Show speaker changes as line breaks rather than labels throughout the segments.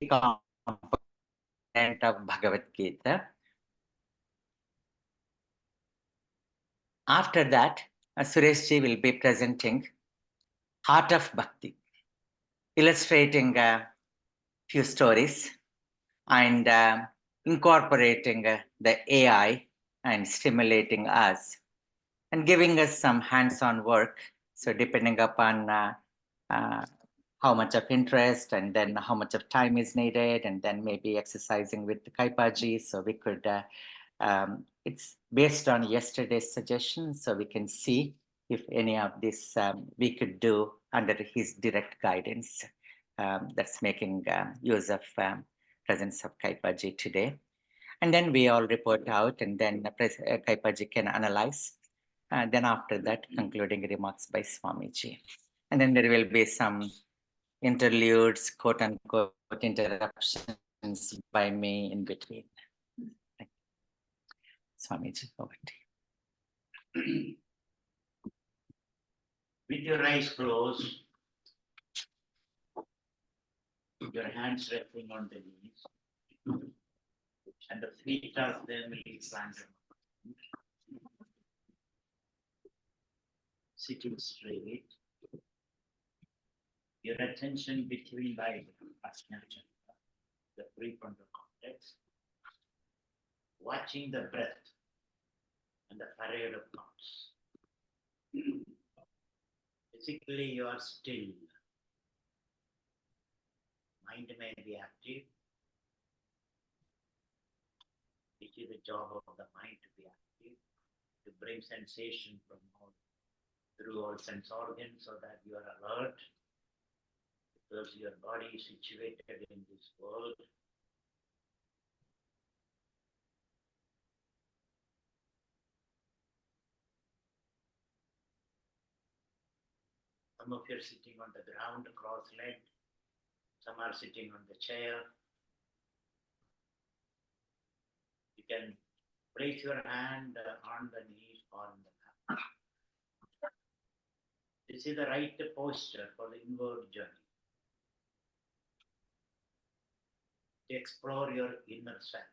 component of Bhagavad Gita. After that, Suresh ji will be presenting Heart of Bhakti, illustrating a few stories and incorporating the AI and stimulating us and giving us some hands-on work. So depending upon how much of interest and then how much of time is needed, and then maybe exercising with the Kaipaji, so we could, it's based on yesterday's suggestions, so we can see if any of this we could do under his direct guidance. That's making use of presence of Kaipaji today. And then we all report out, and then Kaipaji can analyze. Then after that, concluding remarks by Swamiji. And then there will be some interludes, quote unquote, interruptions by me in between. Swamiji, over to you.
With your eyes closed, your hands resting on the knees, and the feet of them will be planted. Sitting straight, your attention between the eyebrows, the prefrontal cortex, watching the breath and the parade of thoughts. Physically, you are still. Mind may be active. It is the job of the mind to be active, to bring sensation from all, through all sense organs so that you are alert, because your body is situated in this world. Some of you are sitting on the ground, cross-legged. Some are sitting on the chair. You can place your hand on the knees or on the back. This is the right posture for the inward journey. To explore your inner self,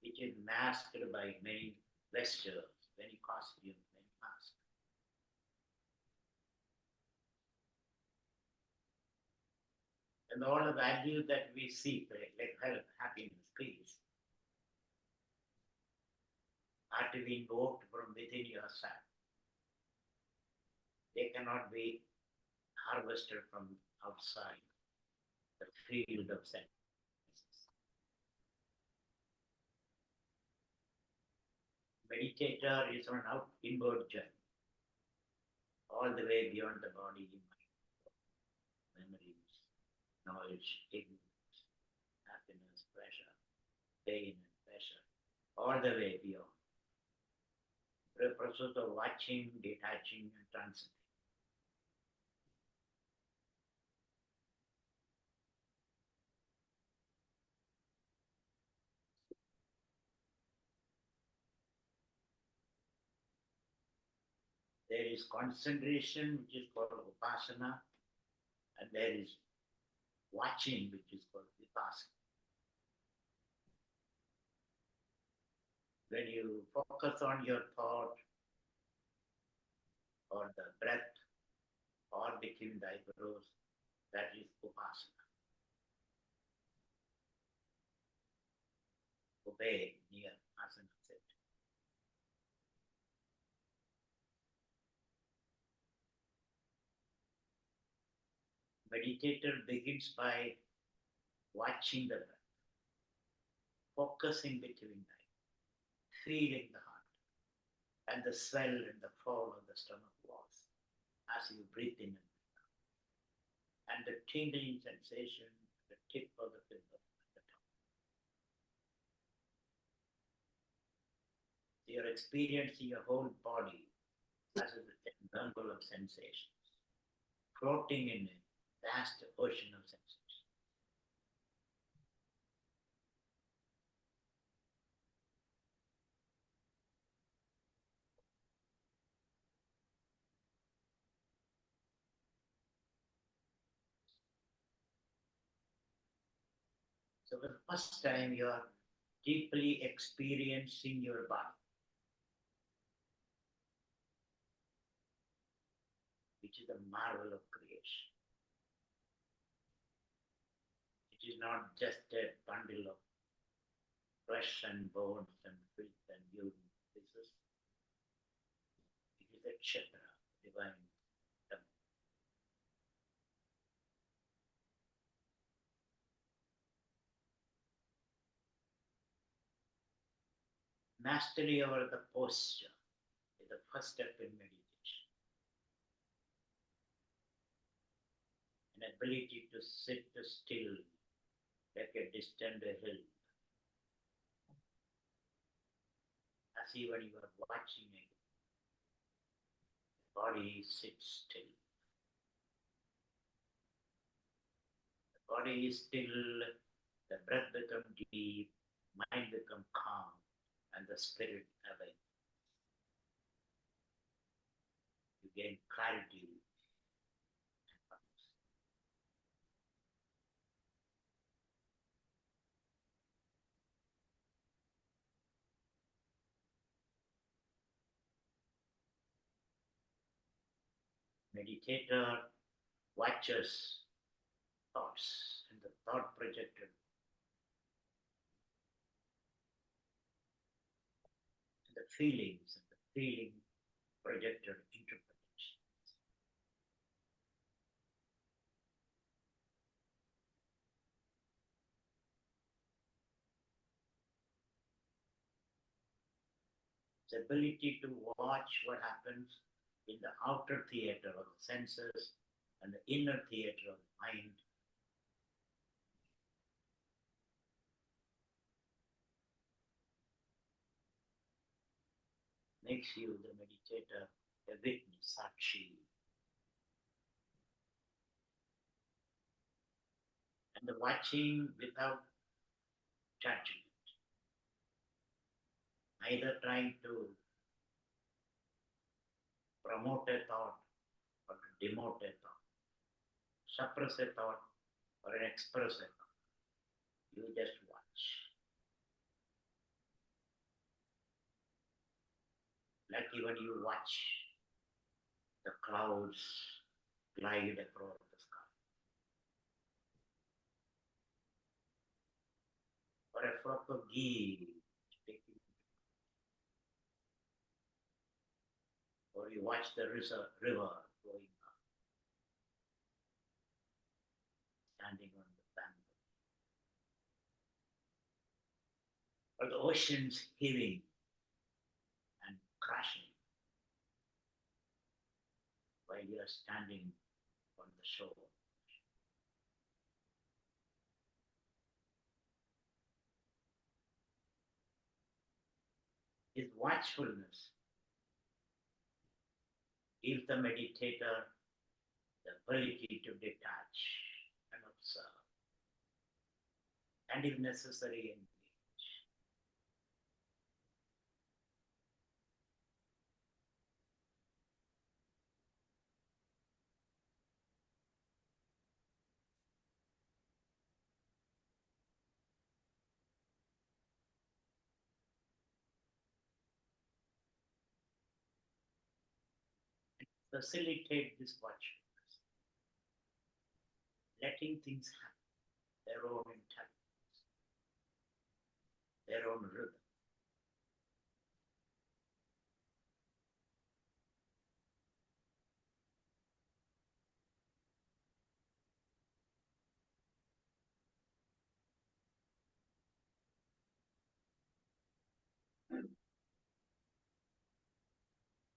which is masked by many vestures, many costumes, many masks. And all the values that we seek, like health, happiness, peace, are to be invoked from within yourself. They cannot be harvested from outside the field of senses. Meditator is on an inward journey, all the way beyond the body, mind, memories, knowledge, ignorance, happiness, pleasure, pain and pleasure, all the way beyond. The process of watching, detaching, and transcending. There is concentration, which is called upasana, and there is watching, which is called vipassana. When you focus on your thought or the breath or between the eyebrows, that is upasana. Obey near asana set. Meditator begins by watching the breath, focusing between the eyes, feeling the heart and the swell and the fall of the stomach walls as you breathe in and breathe out, and the tingling sensation at the tip of the finger at the top. You're experiencing your whole body as a jungle of sensations, floating in a vast ocean of sensations. So for the first time you are deeply experiencing your body, which is the marvel of creation. It is not just a bundle of flesh and bones and filth and urine. It is a kshetra, divine temple. Mastery over the posture is the first step in meditation. An ability to sit still like a distant hill, as even you are watching it, the body sits still. The body is still, the breath becomes deep, mind becomes calm, and the spirit awake. You gain clarity. Meditator watches thoughts and the thought projected, and the feelings and the feeling projected interpretation. The ability to watch what happens in the outer theater of the senses and the inner theater of the mind makes you, the meditator, a witness, sakshi. And the watching without judgment, neither trying to promote a thought or to demote a thought, suppress a thought or express a thought. You just watch. Like even you watch the clouds glide across the sky. Or a flock of geese taking, or you watch the river flowing up, standing on the bank, or the oceans heaving and crashing while you are standing on the shore. His watchfulness gives the meditator the ability to detach and observe, and if necessary, engage. Facilitate this watchfulness, letting things happen, their own intelligence, their own rhythm.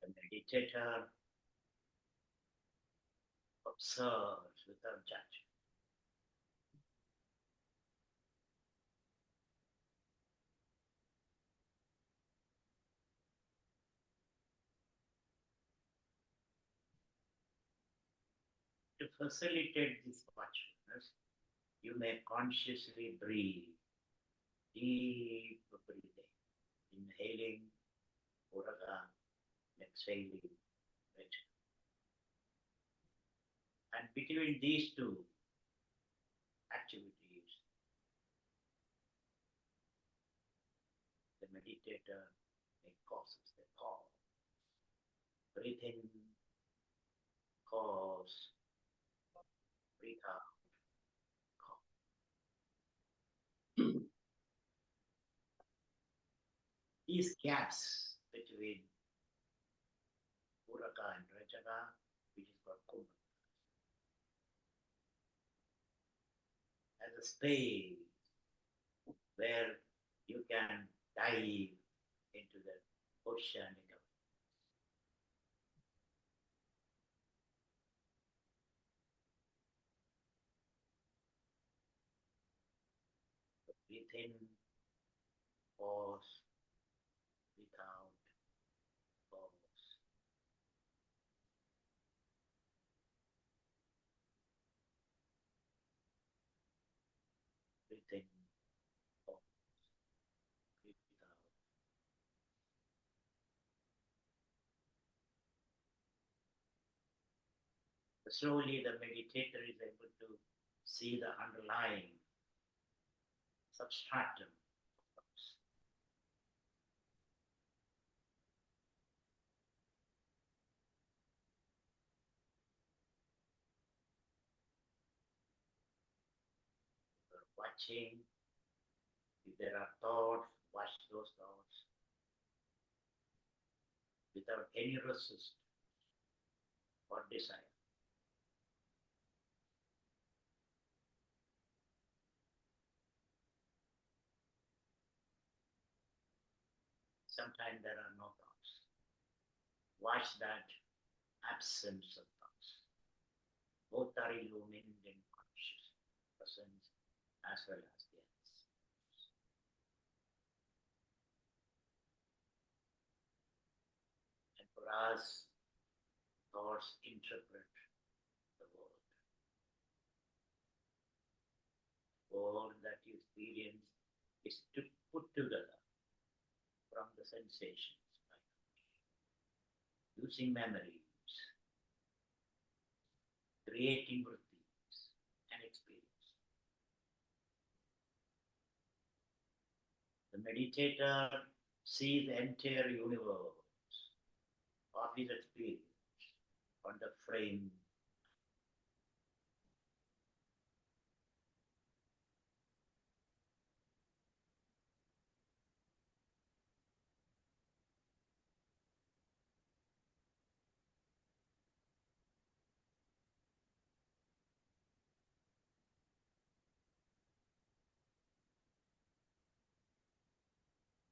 The meditator observes without judgment. To facilitate this watchfulness, you may consciously breathe, deep breathing, inhaling, uraga, exhaling, vajra. And between these two activities, meditator may causes the pause. Breathe in, pause, breathe out, pause. These gaps between Puraka and Rajaka, which is called Kumbha, as a space where you can dive into the oceanic of breathe in, pause, breathe out, pause. Breathe in, pause, breathe out. Slowly the meditator is able to see the underlying substratum of thoughts. You're watching. If there are thoughts, watch those thoughts without any resistance or desire. Sometimes there are no thoughts. Watch that absence of thoughts. Both are illumined in conscious presence as well as the absence. And for us, thoughts interpret the world. The world that you experience is put together from the sensations, using memories, creating vrittis and experience. The meditator sees the entire universe of his experience on the frame.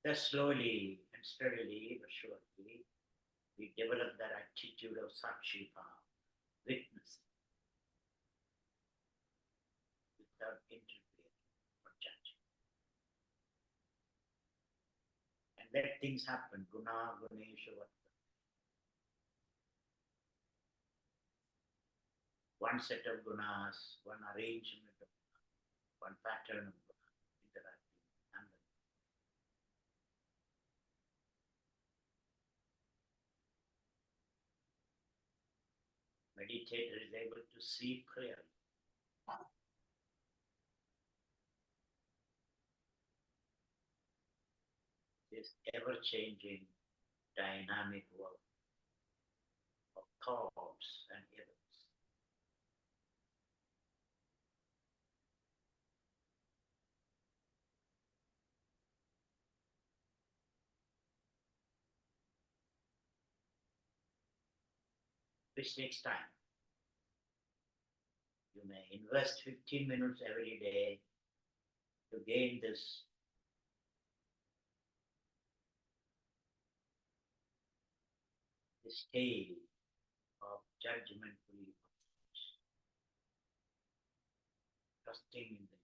Thus slowly and steadily but surely, we develop that attitude of Sakshipa, witness, without interfering or judging. And let things happen, guna, gunesha, one set of gunas, one arrangement of gunas, one pattern of gunas interacting. And the meditator is able to see clearly. This ever-changing, dynamic world of thoughts and events. Which takes time. You may invest 15 minutes every day to gain this state of judgment-free, trusting in the.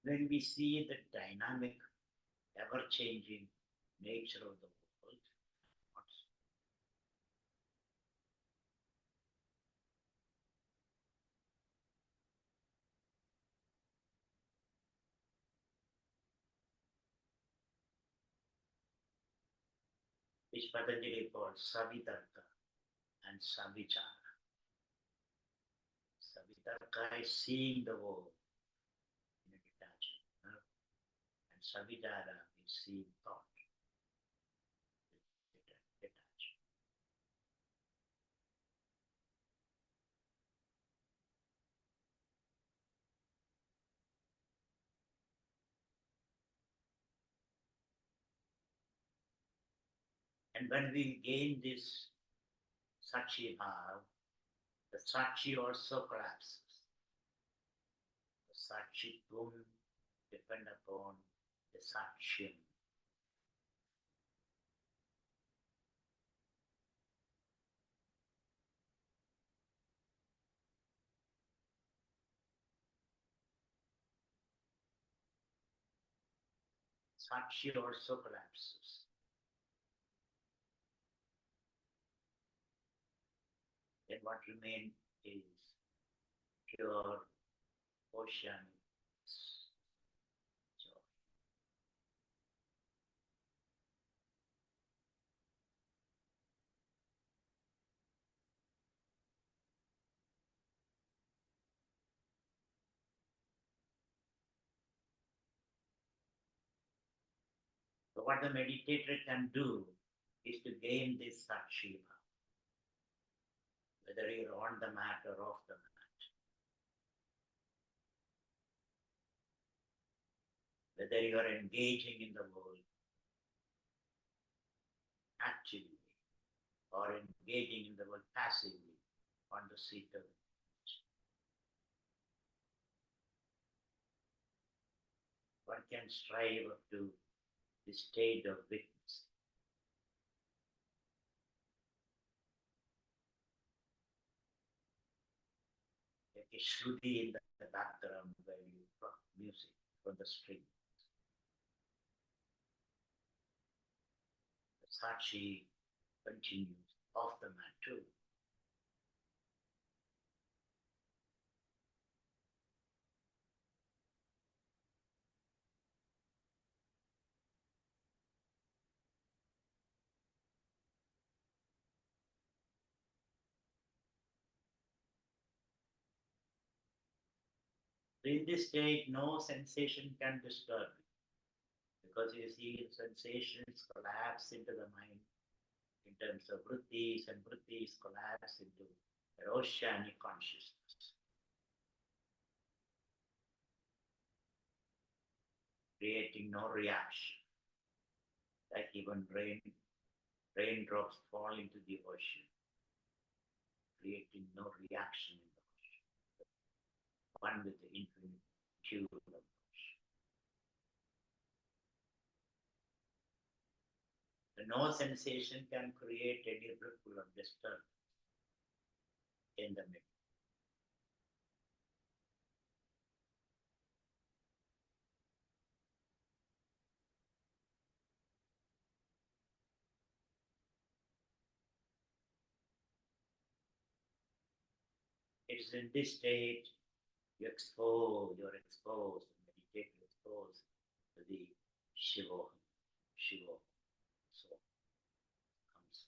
When we see the dynamic, ever-changing nature of the world, which Patanjali called Savitarka and Savichara. Vitarka is seeing the world in a detached manner, and Savidara is seeing thought detached. And when we gain this Sakshi Bhav, the Sakshi also collapses. The Sakshi Tum depend upon the Sakshim. Sakshi also collapses. Then what remains is pure oceanic joy. So what the meditator can do is to gain this Sakshi Bhav, whether you're on the mat or off the mat, whether you are engaging in the world actively or engaging in the world passively on the seat of it. One can strive up to the state of witness. Like a shruti in the background where you pluck music from the string. The Sakshi continues off the mat too. In this state, no sensation can disturb you. Because you see, sensations collapse into the mind in terms of vrittis, and vrittis collapse into oceanic consciousness, creating no reaction. Like even raindrops fall into the ocean, creating no reaction in the ocean. One with the infinite tune of the ocean. The no sensation can create any ripple of disturbance in the middle. It is in this state you're exposed, meditate, you're exposed to the Shiva. So comes.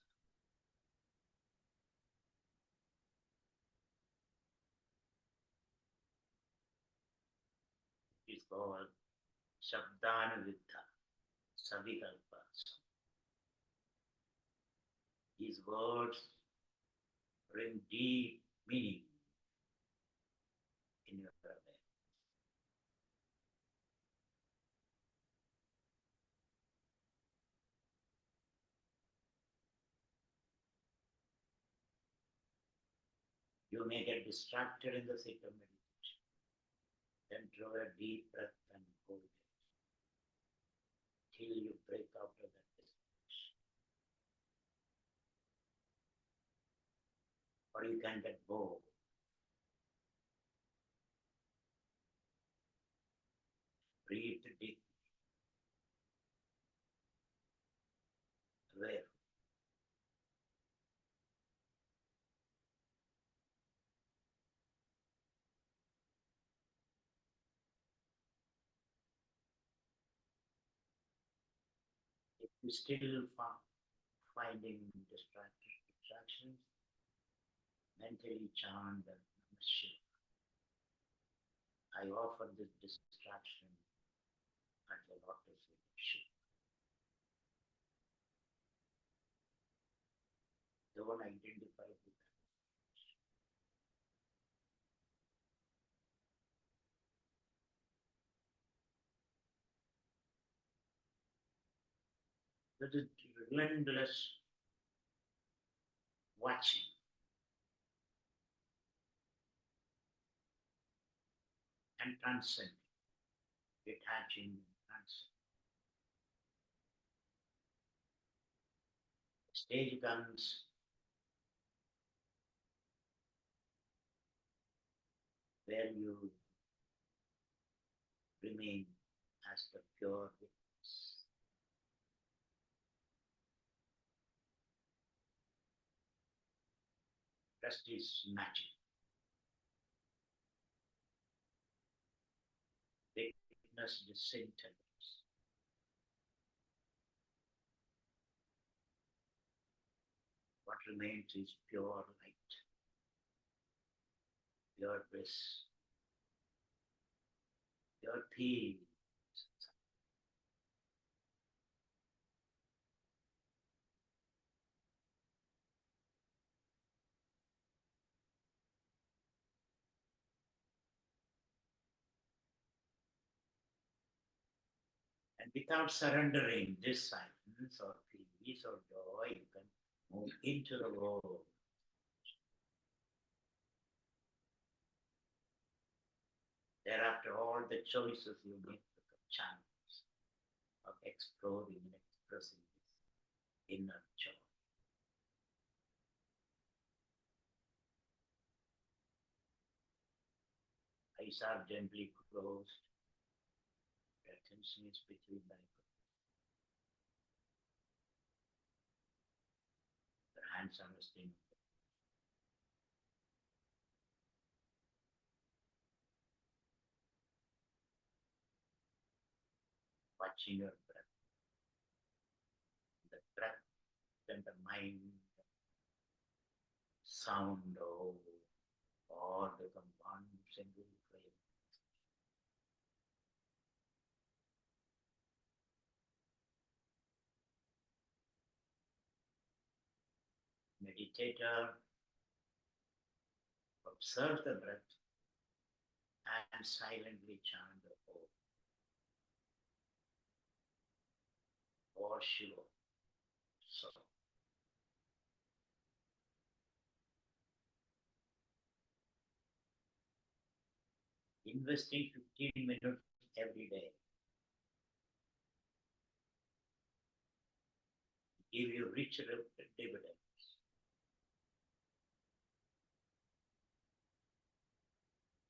It is called Shabdanavidha, Savikalpa. These words bring deep meaning in your awareness. You may get distracted in the state of meditation. Then draw a deep breath and hold it till you break out of that distraction. Or you can get bored. Breathe deep, aware. If you still finding distractions, mentally chant the Namah Shivaya. I offer this distraction at the lotus feet. Don't identify with that. That is relentless watching. And transcending, detaching, transcending. The stage comes where you remain as the pure witness. Rest is magic. Witness disintegrates. What remains is pure light, pure bliss, pure peace. And without surrendering this silence or peace or joy, you can move into the world. Thereafter, all the choices you make become channels of exploring and expressing this inner joy. Eyes are gently closed. Your attention is between the eyebrows. Your hands are resting. Watching your breath. The breath and the mind, sound, all become one single flame. Meditator, observe the breath and silently chant the Om. Or Shiva. So, investing 15 minutes every day give you rich dividends.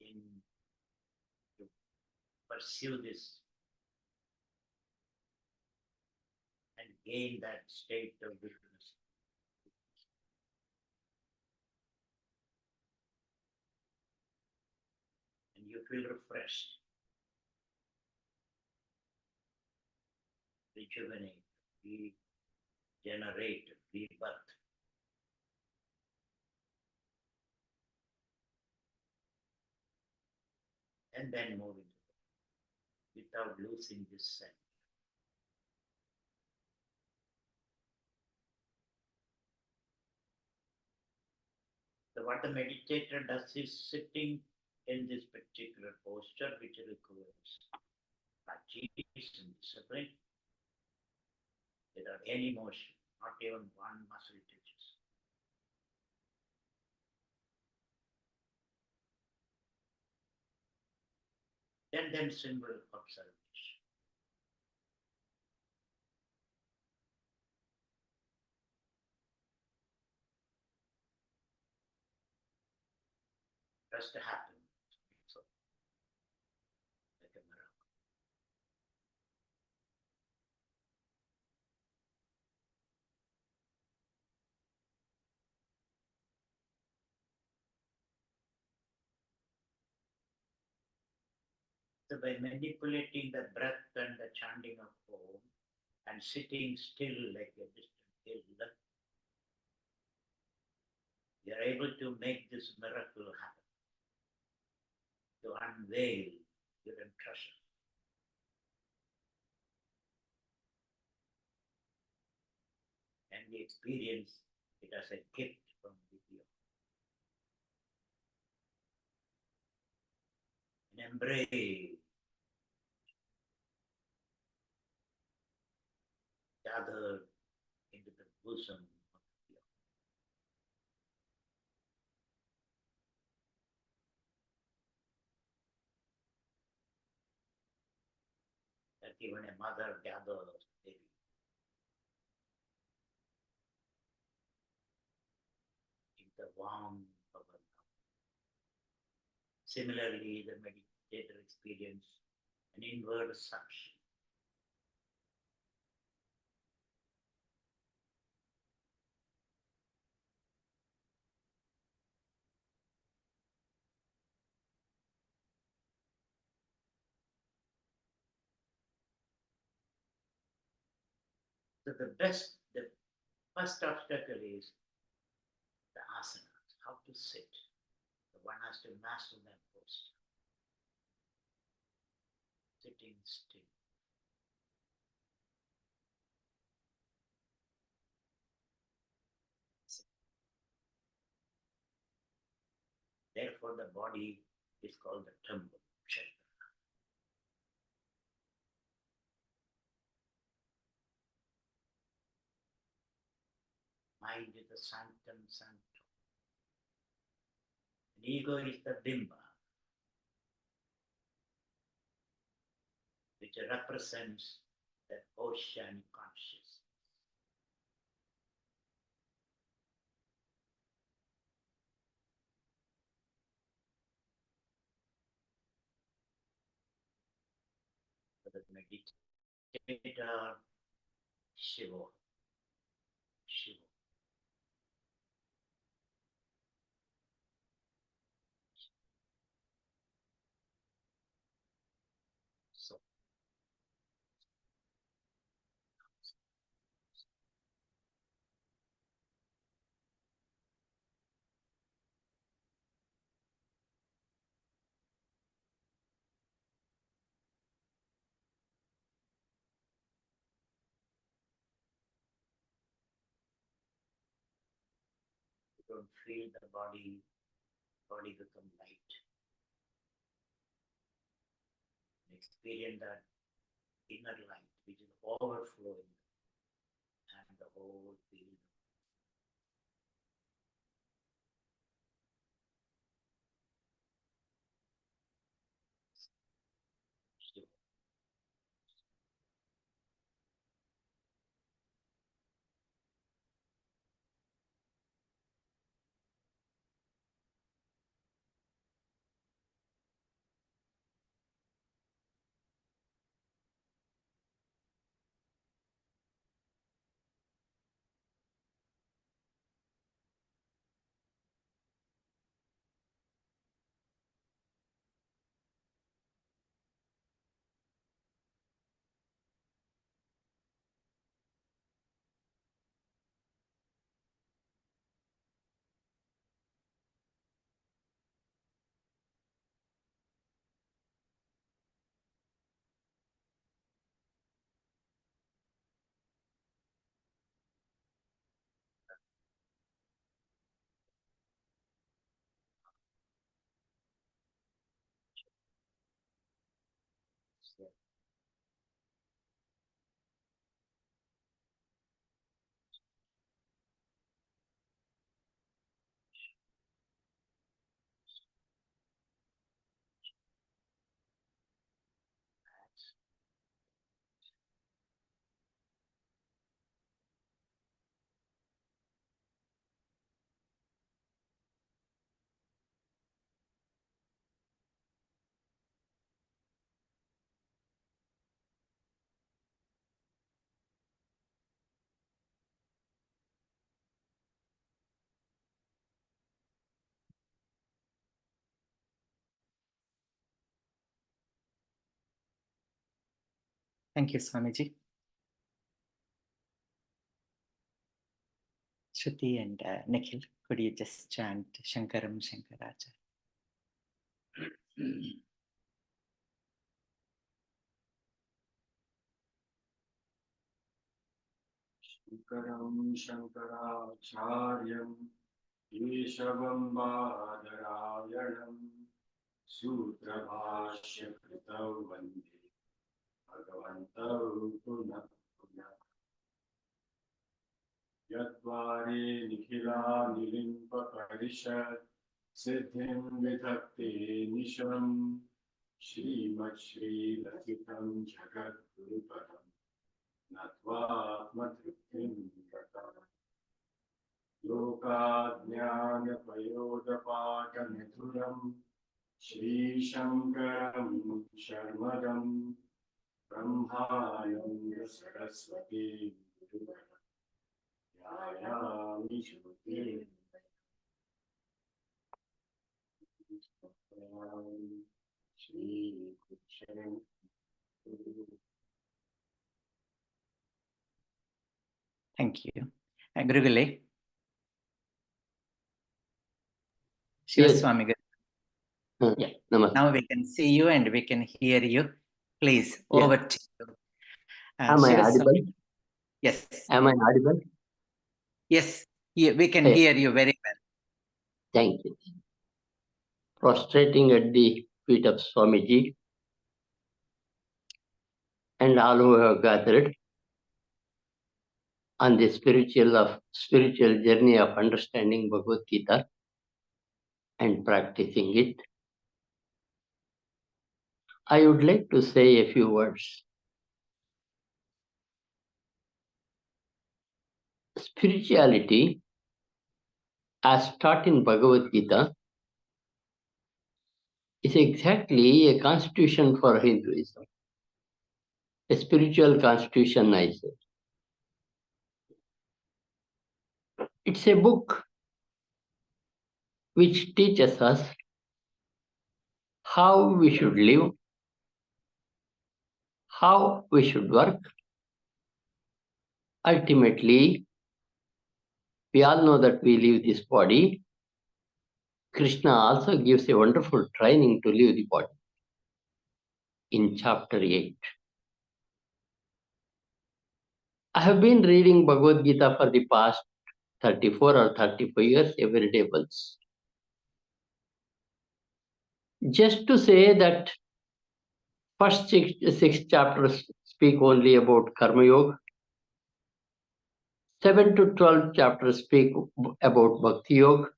In to pursue this and gain that state of witness. And you feel refreshed, rejuvenate, regenerate, rebirth. And then move into it without losing this sense. So what the meditator does is sitting in this particular posture which requires practice and discipline without any motion, not even one muscle twitches. Then simple observation. Just happen. So, like a miracle. So by manipulating the breath and the chanting of Om and sitting still like a distant hill, you are able to make this miracle happen. to unveil hidden treasure. And we experience it as a gift from Vidya. An embrace gathered into the bosom of Vidya. That even a mother gathers baby. In the warmth of her love. Similarly, the meditator experiences an inward suction. So the first obstacle is the asanas, how to sit. The one has to master that posture. Sitting still. Therefore, the body is called the temple, Kshetra. Mind is the sanctum sanctum. And ego is the bimba, which represents that ocean consciousness. For the meditator, Shiva. Shiva. So, you don't feel the body become light. And experience that inner light which is overflowing and the whole field. Shiva. So,
Thank you, Swamiji. Shruti and Nikhil, could you just chant Shankaram Shankaracha?
Shankaram Shankaracharyam Keshavam Badarayanam Sutra Bhashya Kritav Vande Bhagavantav Punah Punah Yadvari Nikhila Nilimpa Parishad Siddhim Vidhakte Nisham Shrimad Shri Latitam Jagat Guruparam Natvatmatriptim Gatam Lokajnanapayodapaatamidhuram Shri Shankaram Sharmadam Brahmananda Saraswati Guruvaram Yayami Shruti Shri Kucharan
Thank you. Gurugalu,
Yes.
Shivaswamy. Yeah.
Namaste.
Now we can see you and we can hear you. Please,
Yeah.
over to you.
Am I audible?
Yes.
Am I audible?
Yes, we can
Yes.
hear you very well.
Thank you. Prostrating at the feet of Swamiji and all who have gathered on the spiritual journey of understanding Bhagavad Gita and practicing it, I would like to say a few words. Spirituality, as taught in Bhagavad Gita, is exactly a constitution for Hinduism, a spiritual constitution, I say. It's a book which teaches us how we should live, how we should work. Ultimately, we all know that we leave this body. Krishna also gives a wonderful training to leave the body in chapter 8. I have been reading Bhagavad Gita for the past 34 or 35 years every day once. Just to say that first six chapters speak only about Karma Yoga. 7 to 12 chapters speak about Bhakti Yoga.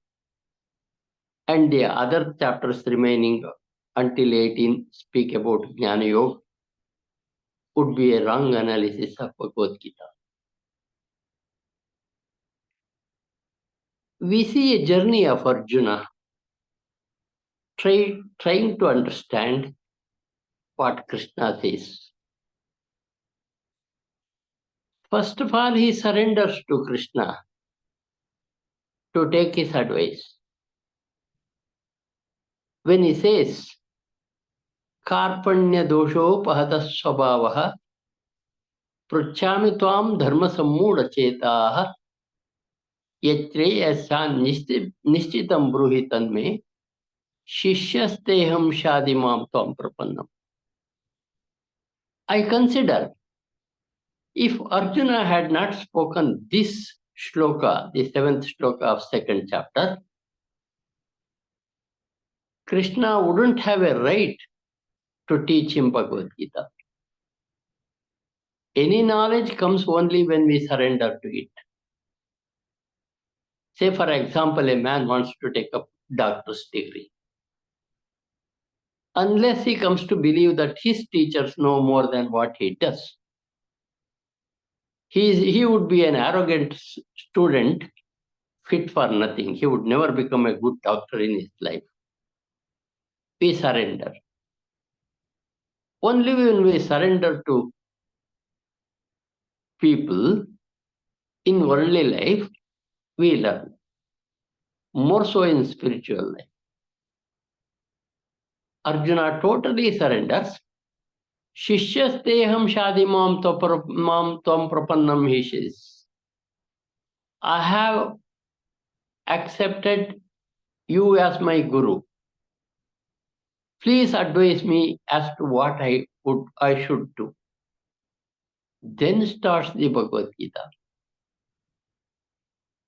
And the other chapters remaining until 18 speak about Jnana Yoga would be a wrong analysis of Bhagavad Gita. We see a journey of Arjuna trying to understand what Krishna says. First of all, he surrenders to Krishna to take his advice. When he says, Karpanya dosho pahata swabhavaha pruchami tvam dharma sammuda chetaha yatre yasan nishchitam bruhitan me Shishyasteham shadimam tvam prapannam. I consider if Arjuna had not spoken this shloka, the 7th shloka of 2nd chapter, Krishna wouldn't have a right to teach him Bhagavad Gita. Any knowledge comes only when we surrender to it. Say, for example, a man wants to take a doctor's degree. Unless he comes to believe that his teachers know more than what he does, he would be an arrogant student fit for nothing. He would never become a good doctor in his life. We surrender. Only when we surrender to people in worldly life, we learn. More so in spiritual life. Arjuna totally surrenders. Shishyasteham shadimam tvam prapannam, he says. I have accepted you as my guru. Please advise me as to what I should do. Then starts the Bhagavad Gita.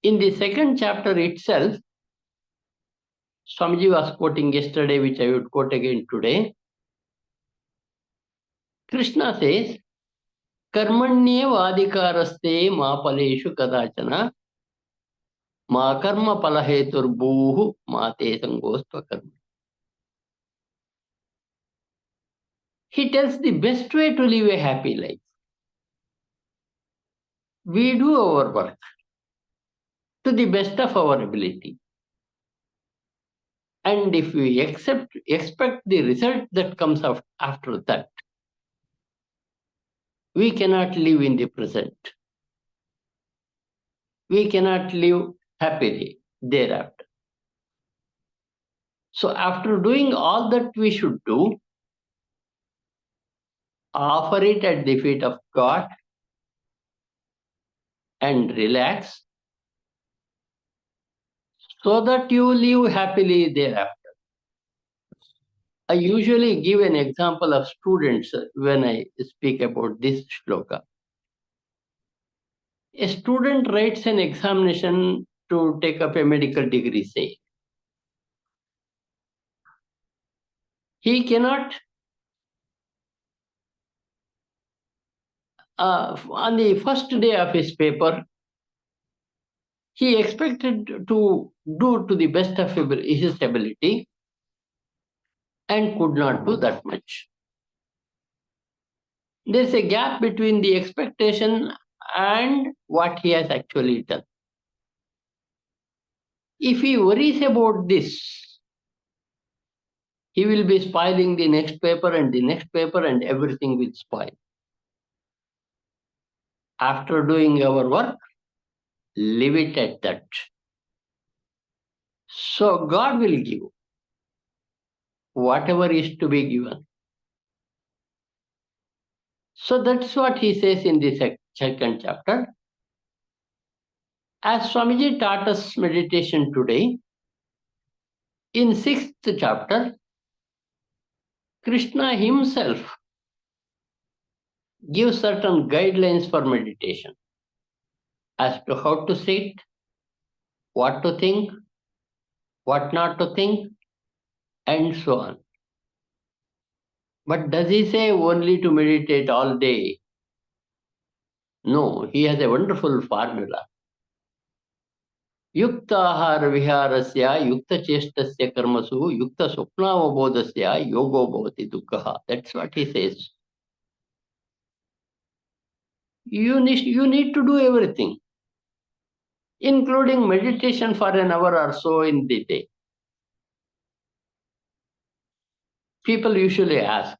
In the second chapter itself, Swamiji was quoting yesterday, which I would quote again today. Krishna says, Karmanye vadikaraste ma paleshu kadachana ma karma palahetur bhuhu ma te sangostva karma. He tells the best way to live a happy life. We do our work to the best of our ability. And if we expect the result that comes after that, we cannot live in the present. We cannot live happily thereafter. So after doing all that we should do, offer it at the feet of God and relax so that you live happily thereafter. I usually give an example of students when I speak about this shloka. A student writes an examination to take up a medical degree, say. He cannot, on the first day of his paper, he expected to do to the best of his ability and could not do that much. There's a gap between the expectation and what he has actually done. If he worries about this, he will be spoiling the next paper and the next paper, and everything will spoil. After doing our work, leave it at that. So God will give whatever is to be given. So that's what he says in the second chapter. As Swamiji taught us meditation today, in 6th chapter, Krishna himself gives certain guidelines for meditation as to how to sit, what to think, what not to think, and so on. But does he say only to meditate all day? No, he has a wonderful formula. Yukta ahara viharasya, yukta chestasya karmasu, yukta swapnavabodhasya, yogo bhavati dukkha. That's what he says. You need to do everything, including meditation for an hour or so in the day. People usually ask,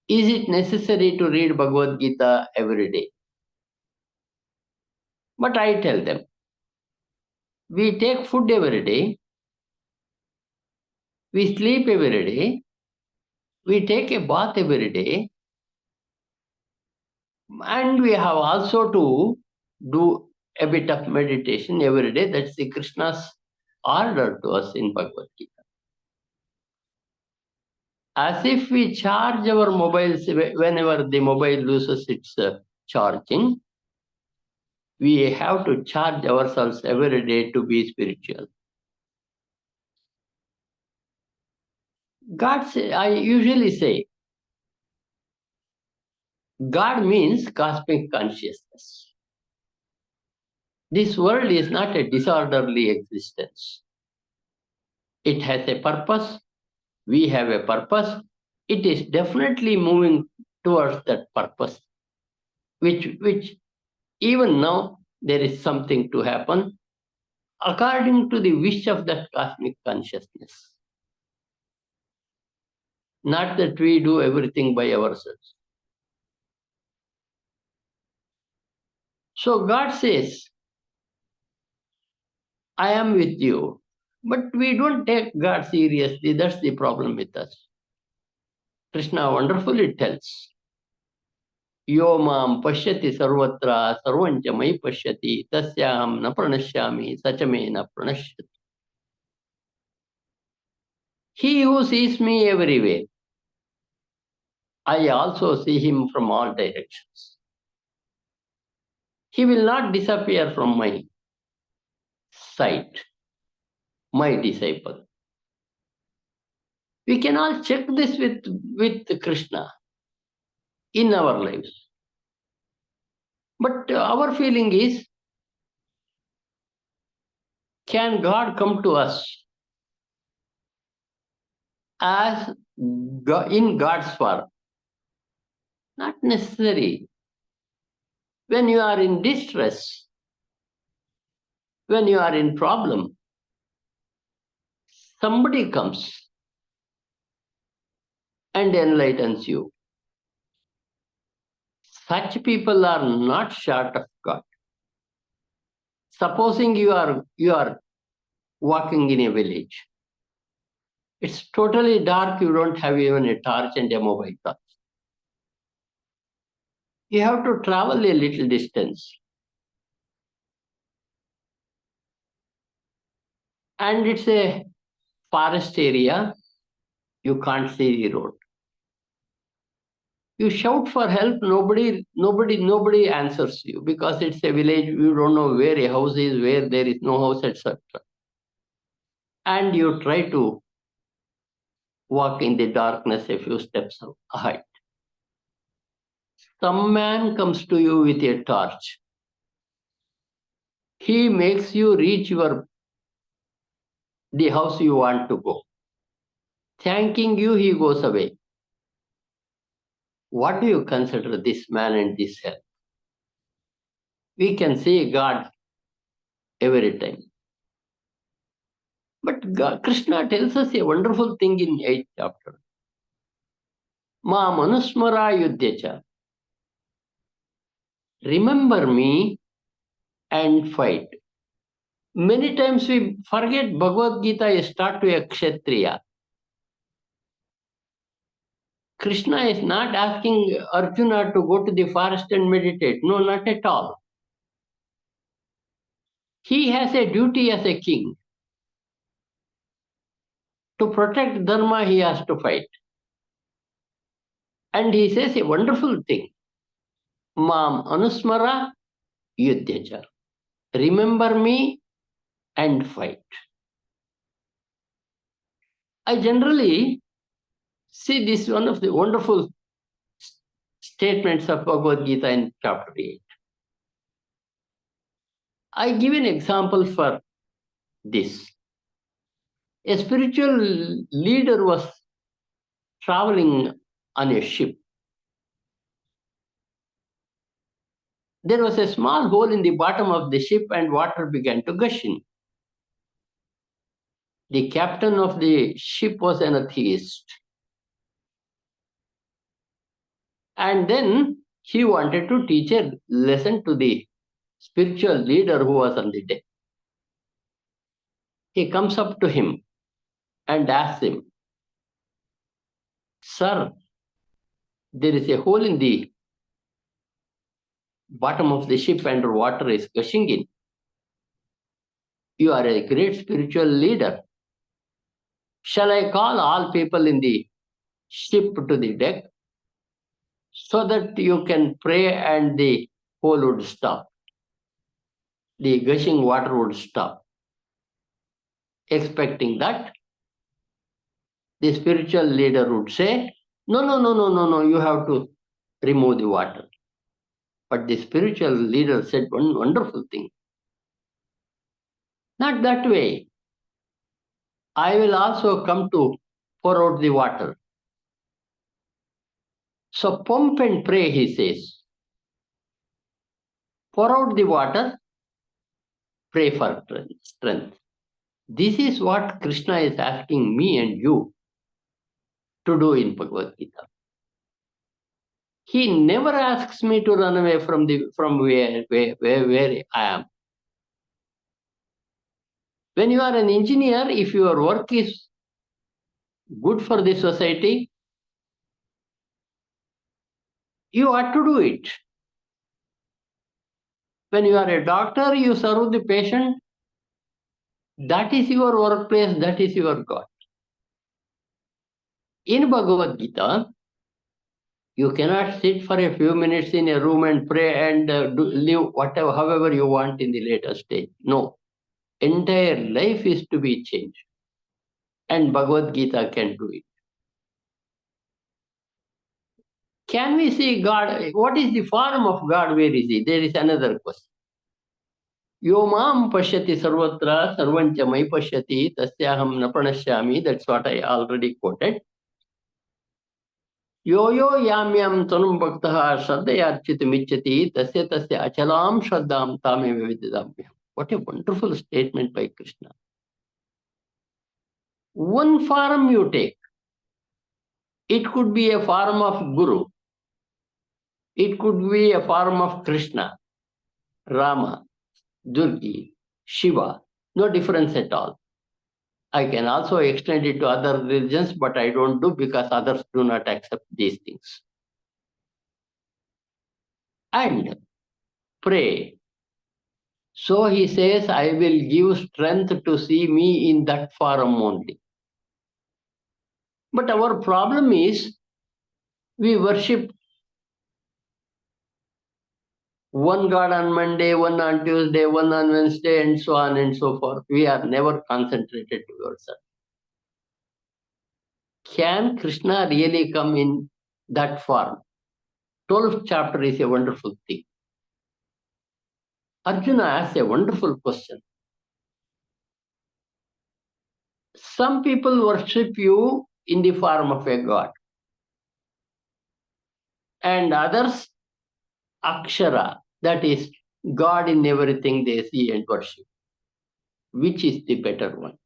is it necessary to read Bhagavad Gita every day? But I tell them, we take food every day, we sleep every day, we take a bath every day, and we have also to do a bit of meditation every day. That's the Krishna's order to us in Bhagavad Gita. As if we charge our mobiles whenever the mobile loses its charging, we have to charge ourselves every day to be spiritual. I usually say, God means cosmic consciousness. This world is not a disorderly existence. It has a purpose. We have a purpose. It is definitely moving towards that purpose, which even now there is something to happen according to the wish of that cosmic consciousness. Not that we do everything by ourselves. So God says, I am with you. But we don't take God seriously. That's the problem with us. Krishna wonderfully tells, Yo mam pashyati sarvatra sarvancha mai pashyati tasyam na pranashyami sachame na pranashyati. He who sees me everywhere, I also see him from all directions. He will not disappear from my sight, my disciple. We can all check this with Krishna in our lives. But our feeling is, can God come to us as in God's form? Not necessary. When you are in distress, when you are in problem, somebody comes and enlightens you. Such people are not short of God. Supposing you are walking in a village. It's totally dark, you don't have even a torch and a mobile torch. You have to travel a little distance. And it's a forest area, you can't see the road. You shout for help, nobody answers you because it's a village, you don't know where a house is, where there is no house, etc. And you try to walk in the darkness a few steps ahead. Some man comes to you with a torch. He makes you reach the house you want to go. Thanking you, he goes away. What do you consider this man and this help? We can see God every time. But Krishna tells us a wonderful thing in 8th chapter. Ma manusmara yuddhyacha. Remember me and fight. Many times we forget Bhagavad Gita is taught to a Kshatriya. Krishna is not asking Arjuna to go to the forest and meditate. No, not at all. He has a duty as a king. To protect Dharma, he has to fight. And he says a wonderful thing. Mam anusmara yuddhyacha. Remember me and fight. I generally see this one of the wonderful statements of Bhagavad Gita in chapter 8. I give an example for this. A spiritual leader was traveling on a ship. There was a small hole in the bottom of the ship and water began to gush in. The captain of the ship was an atheist. And then he wanted to teach a lesson to the spiritual leader who was on the deck. He comes up to him and asks him, Sir, there is a hole in the bottom of the ship and water is gushing in. You are a great spiritual leader. Shall I call all people in the ship to the deck so that you can pray and the hole would stop? The gushing water would stop. Expecting that, the spiritual leader would say, no, you have to remove the water. But the spiritual leader said one wonderful thing. Not that way. I will also come to pour out the water. So pump and pray, he says. Pour out the water, pray for strength. This is what Krishna is asking me and you to do in Bhagavad Gita. He never asks me to run away from where I am. When you are an engineer, if your work is good for the society, you ought to do it. When you are a doctor, you serve the patient. That is your workplace, that is your God. In Bhagavad Gita, you cannot sit for a few minutes in a room and pray and live whatever, however you want in the later stage. No. Entire life is to be changed. And Bhagavad Gita can do it. Can we see God? What is the form of God? Where is he? There is another question. Yo mam pashyati sarvatra sarvancha mai pashyati tasyaham na pranashyami. That's what I already quoted. Yo yo yamyam tanum bhaktaha shraddhayarchitam icchati tasya tasya achalam shraddham tame vividamyam. What a wonderful statement by Krishna. One form you take. It could be a form of Guru. It could be a form of Krishna, Rama, Durgi, Shiva. No difference at all. I can also extend it to other religions, but I don't do because others do not accept these things. And pray. So he says, I will give strength to see me in that form only. But our problem is, we worship one God on Monday, one on Tuesday, one on Wednesday, and so on and so forth. We are never concentrated towards that. Can Krishna really come in that form? 12th chapter is a wonderful thing. Arjuna asks a wonderful question. Some people worship you in the form of a god, and others Akshara, that is God in everything they see and worship. Which is the better one?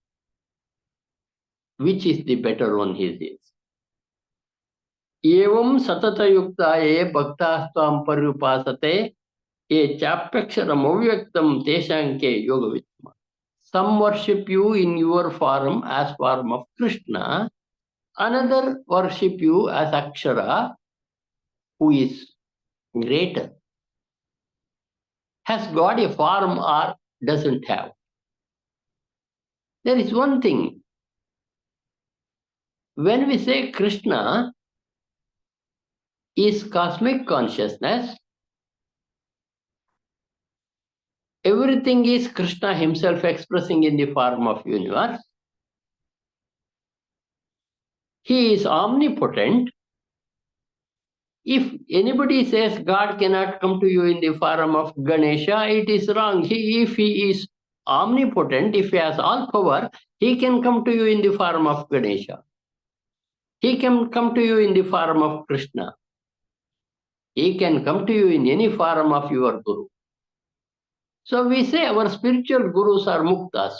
Which is the better one, he says. Evam satata yuktaye bhaktastam parupasate ye chapyaksharam avyaktam teshanke yoga vitma. Some worship you in your form as form of Krishna. Another worship you as Akshara, who is greater. Has God a form or doesn't have? There is one thing. When we say Krishna is cosmic consciousness, everything is Krishna himself expressing in the form of universe. He is omnipotent. If anybody says God cannot come to you in the form of Ganesha, it is wrong. If he is omnipotent, if he has all power, he can come to you in the form of Ganesha. He can come to you in the form of Krishna. He can come to you in any form of your Guru. So we say our spiritual gurus are muktas.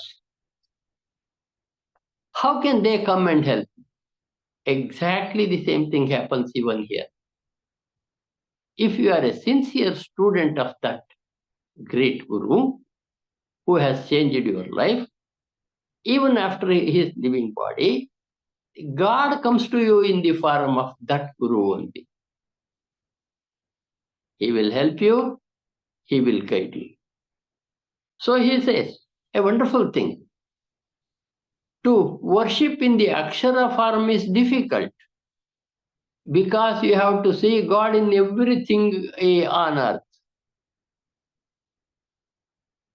How can they come and help? Exactly the same thing happens even here. If you are a sincere student of that great Guru who has changed your life, even after his living body, God comes to you in the form of that Guru only. He will help you, he will guide you. So he says, a wonderful thing. To worship in the Akshara form is difficult because you have to see God in everything on earth.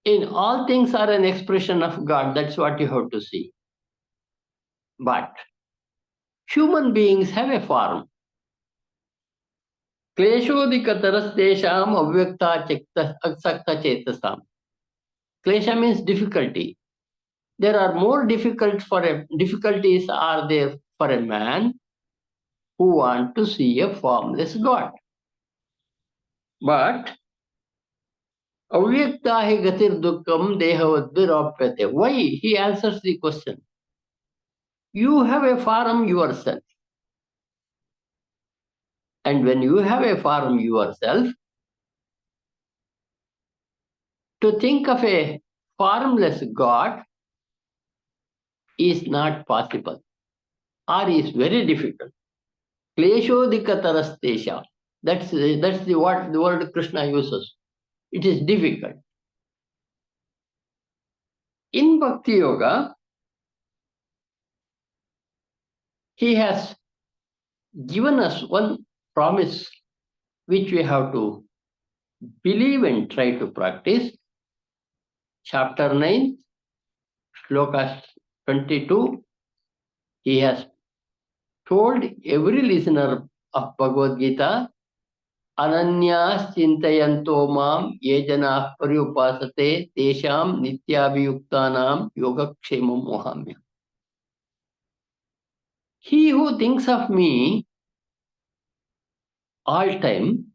In all things are an expression of God. That's what you have to see. But human beings have a form. Kleshodikatarastesham avyakta aksakta chetasam. Klesha means difficulty. There are more difficulties are there for a man who want to see a formless God. But avyakta hi gatir dukkam dehavadvirapyate. Why? He answers the question. You have a form yourself. And when you have a form yourself, to think of a formless God is not possible or is very difficult. Kleshodikatarastesha. That's the word Krishna uses. It is difficult. In Bhakti Yoga, he has given us one promise which we have to believe and try to practice. Chapter 9, Shloka 22, he has told every listener of Bhagavad Gita, Ananyas chintayanto mam ye janah paryupasate tesham nityabhiyuktanam yogakshemam mohamya. He who thinks of me all time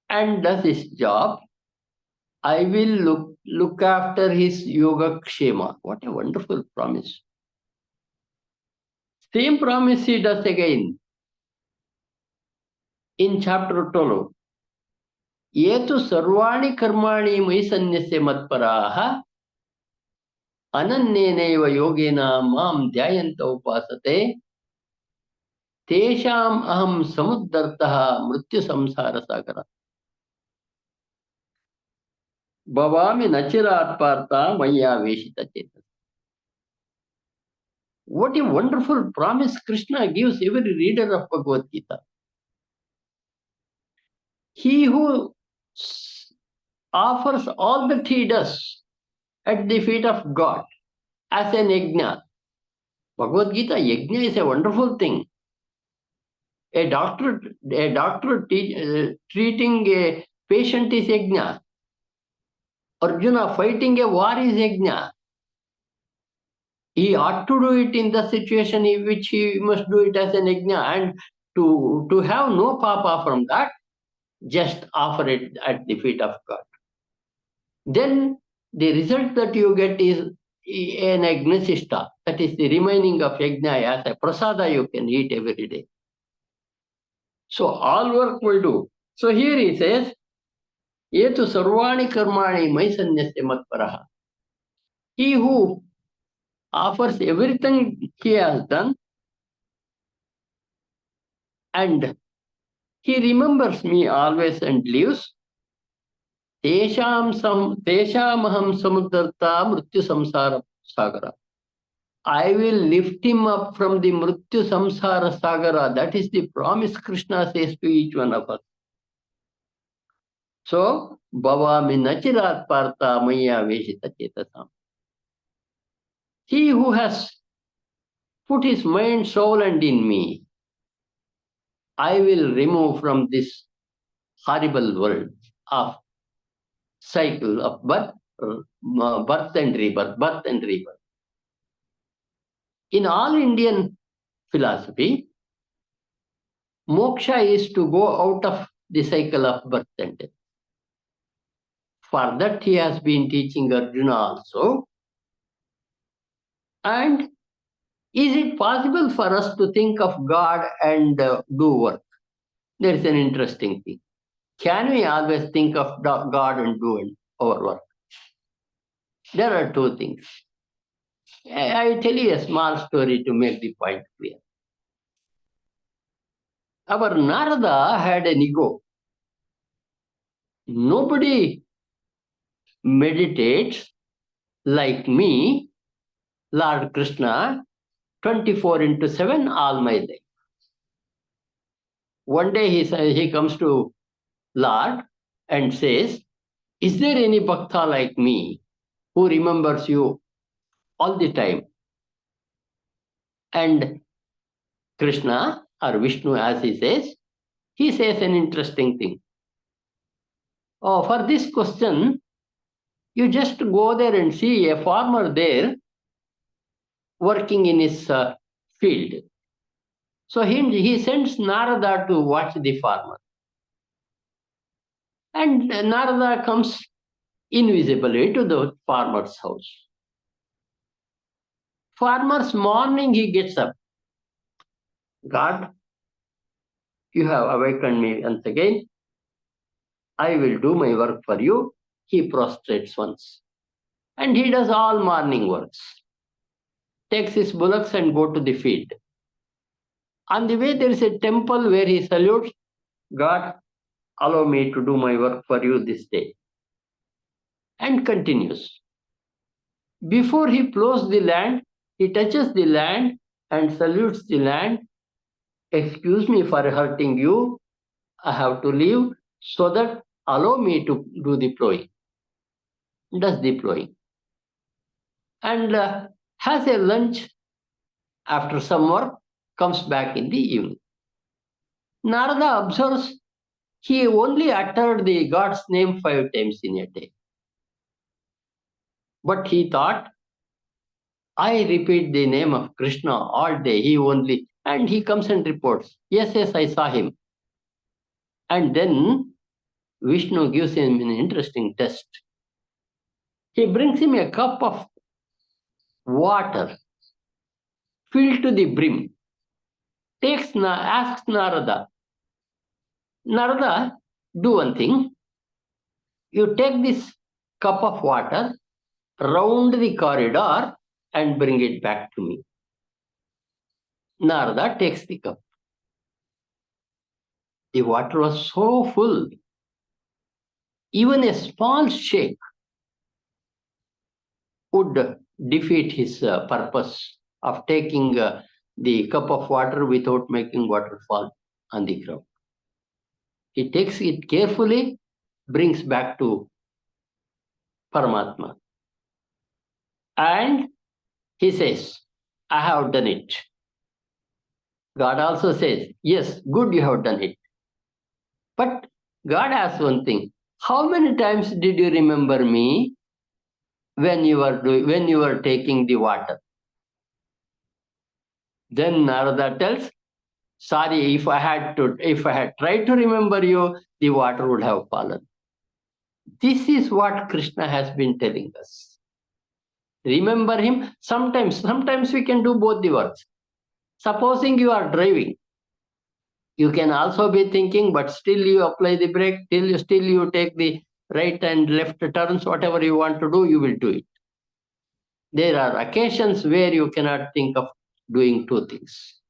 and does his job, I will look after his yogakshema. What a wonderful promise. Same promise he does again in chapter 12. Yetu sarvani karmani mai sanyasya matparaha ananneneva yogena mam dhyayanta upasate tesham aham samuddartaha mrityu samsara sagara. Bhavami nachirat partha maya veshita chetas. What a wonderful promise Krishna gives every reader of Bhagavad Gita. He who offers all that he does at the feet of God as an yajna. Bhagavad Gita, yajna is a wonderful thing. A doctor treating a patient is yajna. Arjuna fighting a war is yajna. He ought to do it in the situation in which he must do it as an yajna, and to have no papa from that, just offer it at the feet of God. Then the result that you get is an agnesista, that is the remaining of yajna as a prasada you can eat every day. So all work will do. So here he says, Yetu sarvani karmani mai sanyasya matparaha. He who offers everything he has done and he remembers me always and lives, Tesham aham samuddarta mrityu samsara sagara. I will lift him up from the mrityu samsara sagara. That is the promise Krishna says to each one of us. So, bhavami nachirat partha maya veshita chetasam. He who has put his mind, soul and in me, I will remove from this horrible world of cycle of birth and rebirth. In all Indian philosophy, moksha is to go out of the cycle of birth and death. For that he has been teaching Arjuna also. And is it possible for us to think of God and do work? There is an interesting thing. Can we always think of God and do our work? There are two things. I tell you a small story to make the point clear. Our Narada had an ego. Nobody meditates like me, Lord Krishna, 24/7 all my life. One day he comes to Lord and says, is there any bhakta like me who remembers you all the time? And Krishna or Vishnu, as he says an interesting thing. Oh, for this question, you just go there and see a farmer there working in his field. So he sends Narada to watch the farmer. And Narada comes invisibly to the farmer's house. Farmer's morning he gets up. God, you have awakened me once again. I will do my work for you. He prostrates once. And he does all morning works. Takes his bullocks and go to the field. On the way there is a temple where he salutes, God, allow me to do my work for you this day. And continues. Before he plows the land, he touches the land and salutes the land. excuse me for hurting you. I have to leave so that allow me to do the plowing. Does the plowing. And has a lunch after some work, comes back in the evening. Narada observes he only uttered the God's name 5 times in a day. But he thought, I repeat the name of Krishna all day. And he comes and reports, yes, I saw him. And then Vishnu gives him an interesting test. He brings him a cup of water filled to the brim. Asks Narada, Narada, do one thing. You take this cup of water round the corridor and bring it back to me. Narada takes the cup. The water was so full, even a small shake would defeat his purpose of taking the cup of water without making water fall on the ground. He takes it carefully, brings back to Paramatma. And he says, I have done it. God also says, yes, good, you have done it. But God asks one thing, how many times did you remember me when you were taking the water? Then Narada tells, sorry, if I had tried to remember you, the water would have fallen. This is what Krishna has been telling us. Remember him. Sometimes we can do both the works. Supposing you are driving, you can also be thinking, but still you apply the brake, still you take the right and left turns, whatever you want to do, you will do it. There are occasions where you cannot think of doing two things.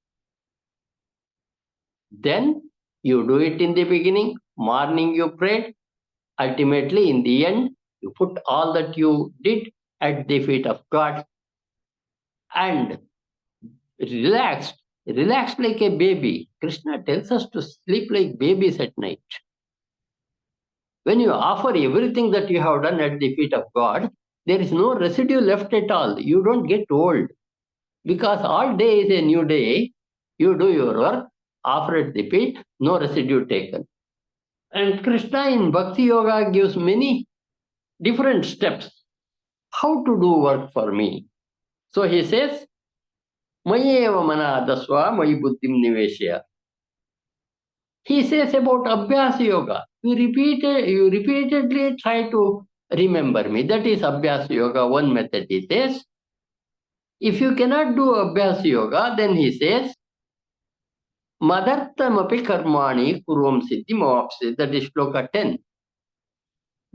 Then you do it in the beginning, morning you prayed, ultimately in the end, you put all that you did at the feet of God and relaxed like a baby. Krishna tells us to sleep like babies at night. When you offer everything that you have done at the feet of God, there is no residue left at all. You don't get old. Because all day is a new day. You do your work, offer at the feet, no residue taken. And Krishna in Bhakti Yoga gives many different steps how to do work for me. So he says, Mayi eva mana dasva, mayi buddhim niveshya. He says about Abhyas Yoga. You repeatedly try to remember me. That is Abhyas Yoga, one method he says. If you cannot do Abhyas Yoga, then he says, Madartamapi karmani kurvam siddhi mavapse. That is Shloka 10.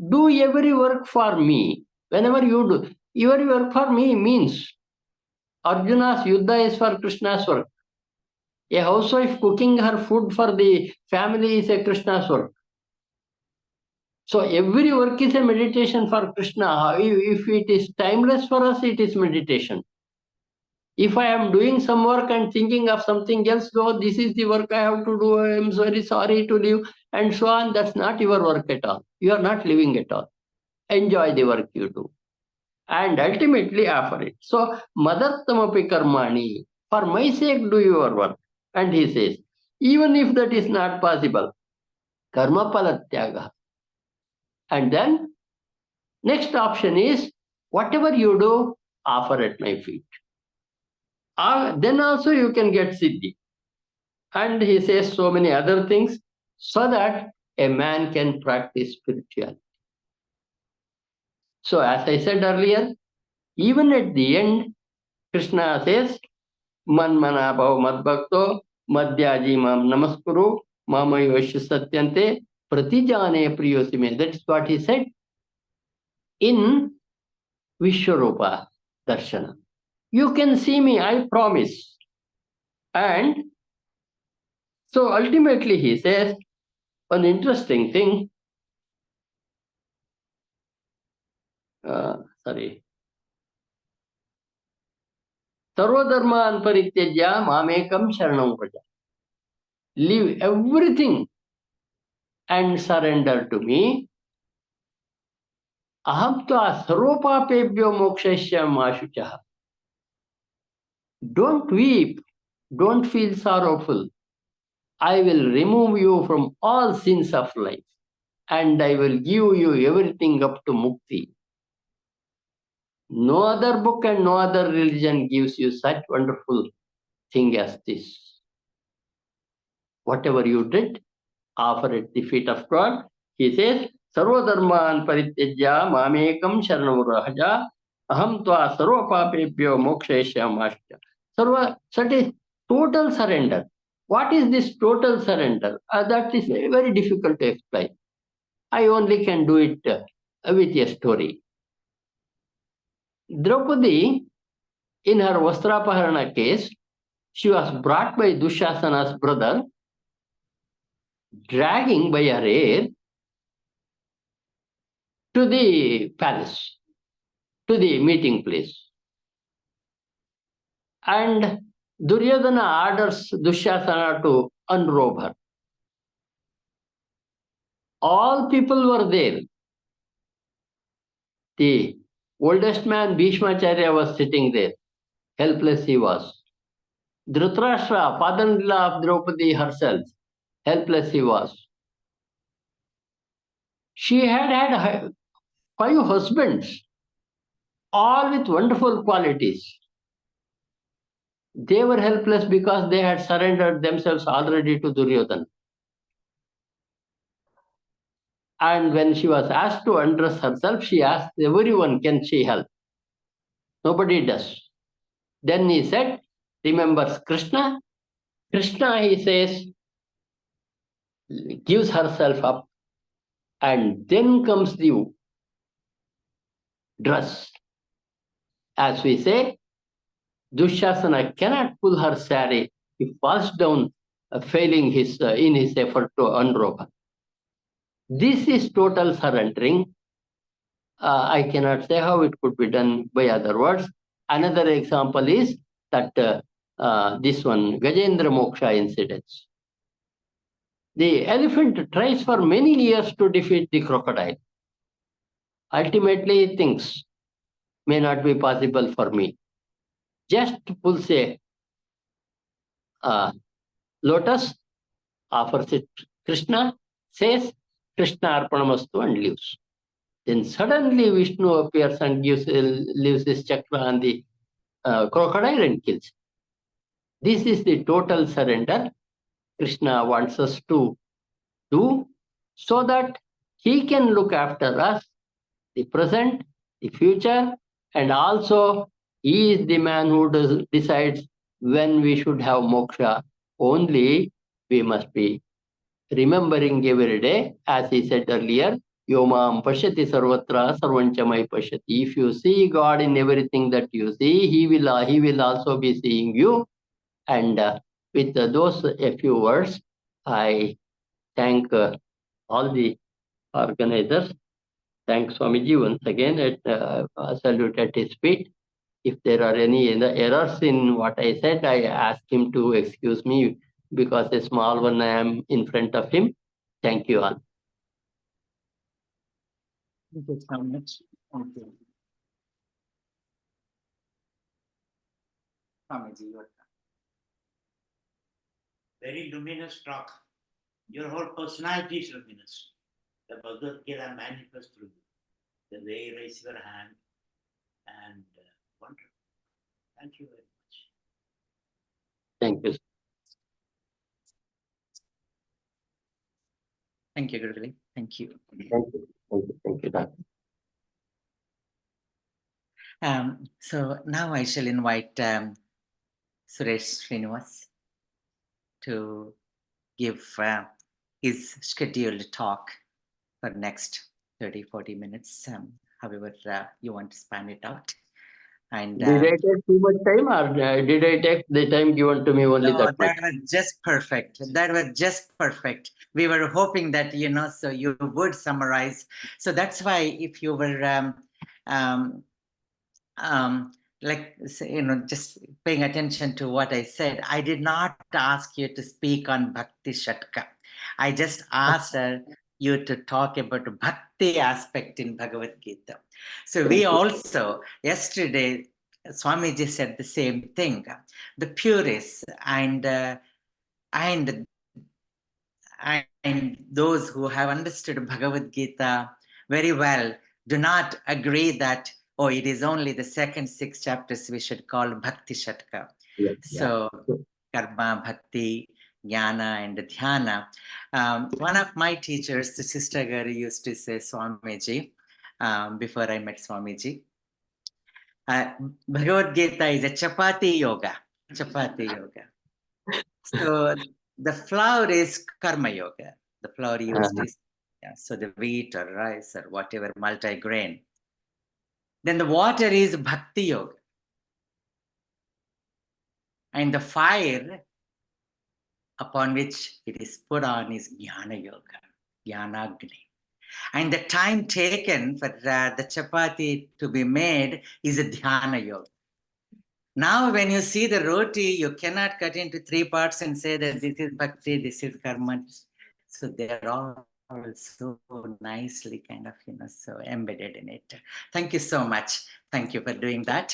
Do every work for me. Whenever you do, every work for me means Arjuna's Yuddha is for Krishna's work. A housewife cooking her food for the family is a Krishna's work. So every work is a meditation for Krishna. If it is timeless for us, it is meditation. If I am doing some work and thinking of something else, so this is the work I have to do, I am very sorry to leave, and so on, that's not your work at all. You are not living at all. Enjoy the work you do. And ultimately offer it. So, Madartamapi karmani, for my sake do your work. And he says, even if that is not possible, karma palatyaga. And then, next option is, whatever you do, offer at my feet. Then also you can get siddhi. And he says so many other things so that a man can practice spirituality. So as I said earlier, even at the end, Krishna says, Man mana bhav madbhakto madhyaji mam namaskuru mamayoshu satyante pratijane priyosime. That is what he said in Vishwarupa Darshana. You can see me, I promise. And so ultimately he says an interesting thing. Sarvodharman parityajya mamekam sharanam vraja. leave everything and surrender to me. Aham tva sarvapapebhyo mokshasya ashuchah. Don't weep, don't feel sorrowful. I will remove you from all sins of life, and I will give you everything up to mukti. No other book and no other religion gives you such wonderful thing as this. Whatever you did, offer at the feet of God. He says, Sarva dharman parityajya mamekam sharanam rahaja aham tva sarva papebhyo mokshayasya mascha. Sarva, that is total surrender. What is this total surrender? That is very difficult to explain. I only can do it with a story. Draupadi, in her Vastrapaharana case, she was brought by Dushasana's brother, dragging by her hair to the palace, to the meeting place. And Duryodhana orders Dushasana to unrobe her. All people were there. The oldest man, Bhishmacharya, was sitting there. Helpless he was. Dhritarashtra, father-in-law of Draupadi herself, helpless he was. She had 5 husbands, all with wonderful qualities. They were helpless because they had surrendered themselves already to Duryodhana. And when she was asked to undress herself, she asked everyone, can she help? Nobody does. Then he said, remembers Krishna. Krishna, he says, gives herself up. And then comes the dress. As we say, Dushasana cannot pull her saree. He falls down, failing in his effort to unrobe her. This is total surrendering. I cannot say how it could be done by other words. Another example is that this one, Gajendra Moksha incidents. The elephant tries for many years to defeat the crocodile. Ultimately, he thinks, may not be possible for me. Just pulls a lotus, offers it Krishna, says Krishna Arpanamastu and leaves. Then suddenly Vishnu appears and leaves his chakra on the crocodile and kills it. This is the total surrender Krishna wants us to do so that he can look after us, the present, the future, and also he is the man who decides when we should have moksha. Only we must be remembering every day, as he said earlier, Yomam Pashyati Sarvatra Sarvanchamai Pashyati. If you see God in everything that you see, he will also be seeing you. And with those a few words, I thank all the organizers. Thank Swamiji once again. Salute at his feet. If there are any errors in what I said, I ask him to excuse me because a small one I am in front of him. Thank you all.
Thank you so much. Thank you. Swamiji, your turn.
Very luminous talk. Your whole personality is luminous. The Bhagavad Gita manifests through you. The way you raise your hand and wonderful. Thank you very much.
Thank you.
Thank you, Gurugalu. Thank you.
Thank you. Thank you. Thank you, Doctor.
So now I shall invite Suresh Srinivas to give his scheduled talk for next 30-40 minutes, however you want to span it out. And
Did I take too much time, or did I take the time given to me only
no,
that much?
that was just perfect. That was just perfect. We were hoping that, so you would summarize. So that's why if you were like, just paying attention to what I said, I did not ask you to speak on Bhakti Shatka. I just asked you to talk about Bhakti aspect in Bhagavad Gita. So we also, yesterday, Swamiji said the same thing. The purists and and those who have understood Bhagavad Gita very well do not agree that, oh, it is only the second 6 chapters we should call Bhakti Shatka.
Yeah.
So, Karma, Bhakti, Jnana, and Dhyana. One of my teachers, the Sister Gari, used to say, Swamiji, before I met Swamiji, Bhagavad Gita is a chapati yoga. Chapati yoga. So the flour is karma yoga. The flour used is, so the wheat or rice or whatever multi-grain. Then the water is bhakti yoga. And the fire upon which it is put on is jnana yoga, jnanagni. And the time taken for the chapati to be made is a dhyana yoga. Now, when you see the roti, you cannot cut into 3 parts and say that this is bhakti, this is karma. So they're all so nicely kind of, so embedded in it. Thank you so much. Thank you for doing that.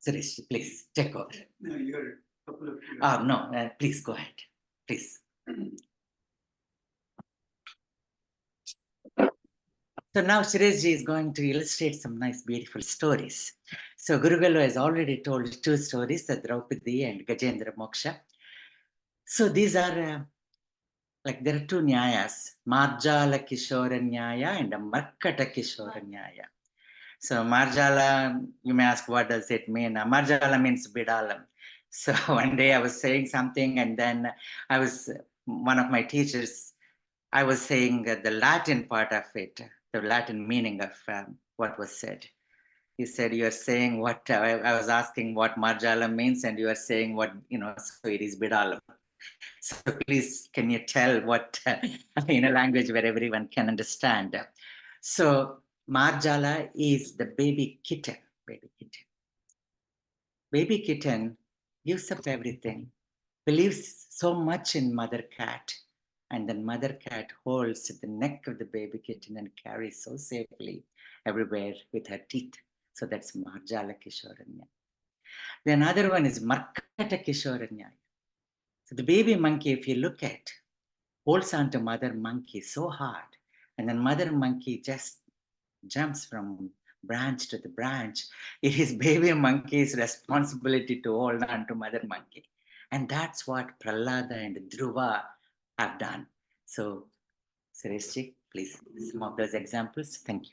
Suresh, please take over.
No, you're a couple of.
No, please go ahead. Please. So now Sureshji is going to illustrate some nice, beautiful stories. So Gurugalu has already told 2 stories, the Draupadi and Gajendra Moksha. So these are like there are 2 nyayas, Marjala Kishora Nyaya and Markata Kishora Nyaya. So Marjala, you may ask, what does it mean? Marjala means Bidalam. So one day I was saying something, and then one of my teachers, I was saying the Latin part of it, the Latin meaning of what was said. He said, you are saying what, I was asking what Marjala means, and you are saying what, so it is Bidalam. So please, can you tell what, in a language where everyone can understand? So Marjala is the baby kitten, baby kitten. Baby kitten gives up everything, believes so much in mother cat, and then mother cat holds the neck of the baby kitten and carries so safely everywhere with her teeth. So that's Marjala Kishoranya. The another one is Markata Kishoranya. So the baby monkey, if you look at, holds onto mother monkey so hard, and then mother monkey just jumps from branch to the branch. It is baby monkey's responsibility to hold on to mother monkey. And that's what Prahlada and Dhruva have done. So, Sureshji, please, some of those examples. Thank you.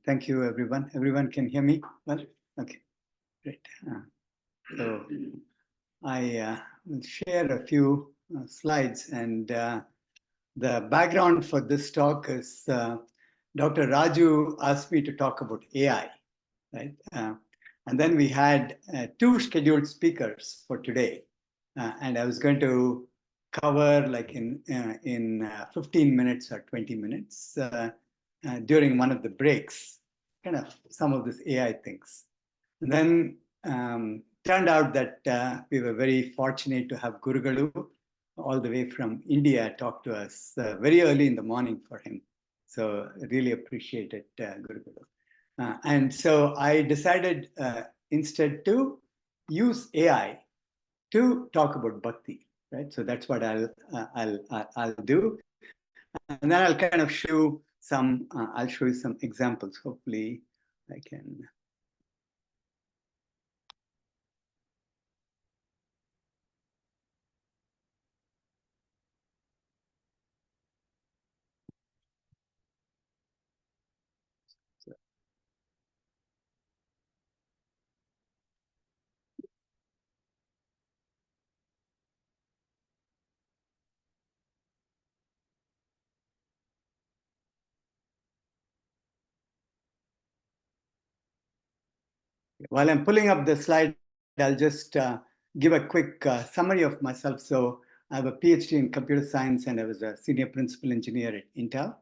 Thank you, everyone. Everyone can hear me well? Okay, great. So I will share a few slides, and the background for this talk is Dr. Raju asked me to talk about AI, right? And then we had 2 scheduled speakers for today, and I was going to cover like in 15 minutes or 20 minutes during one of the breaks, kind of some of these AI things. And then turned out that we were very fortunate to have Gurugalu all the way from India talk to us very early in the morning for him. So I really appreciate it, Gurugalu. And so I decided instead to use AI to talk about bhakti, right? So that's what I'll do, and then I'll kind of show some. I'll show you some examples. Hopefully, I can. While I'm pulling up the slide, I'll just give a quick summary of myself. So I have a PhD in computer science, and I was a senior principal engineer at Intel.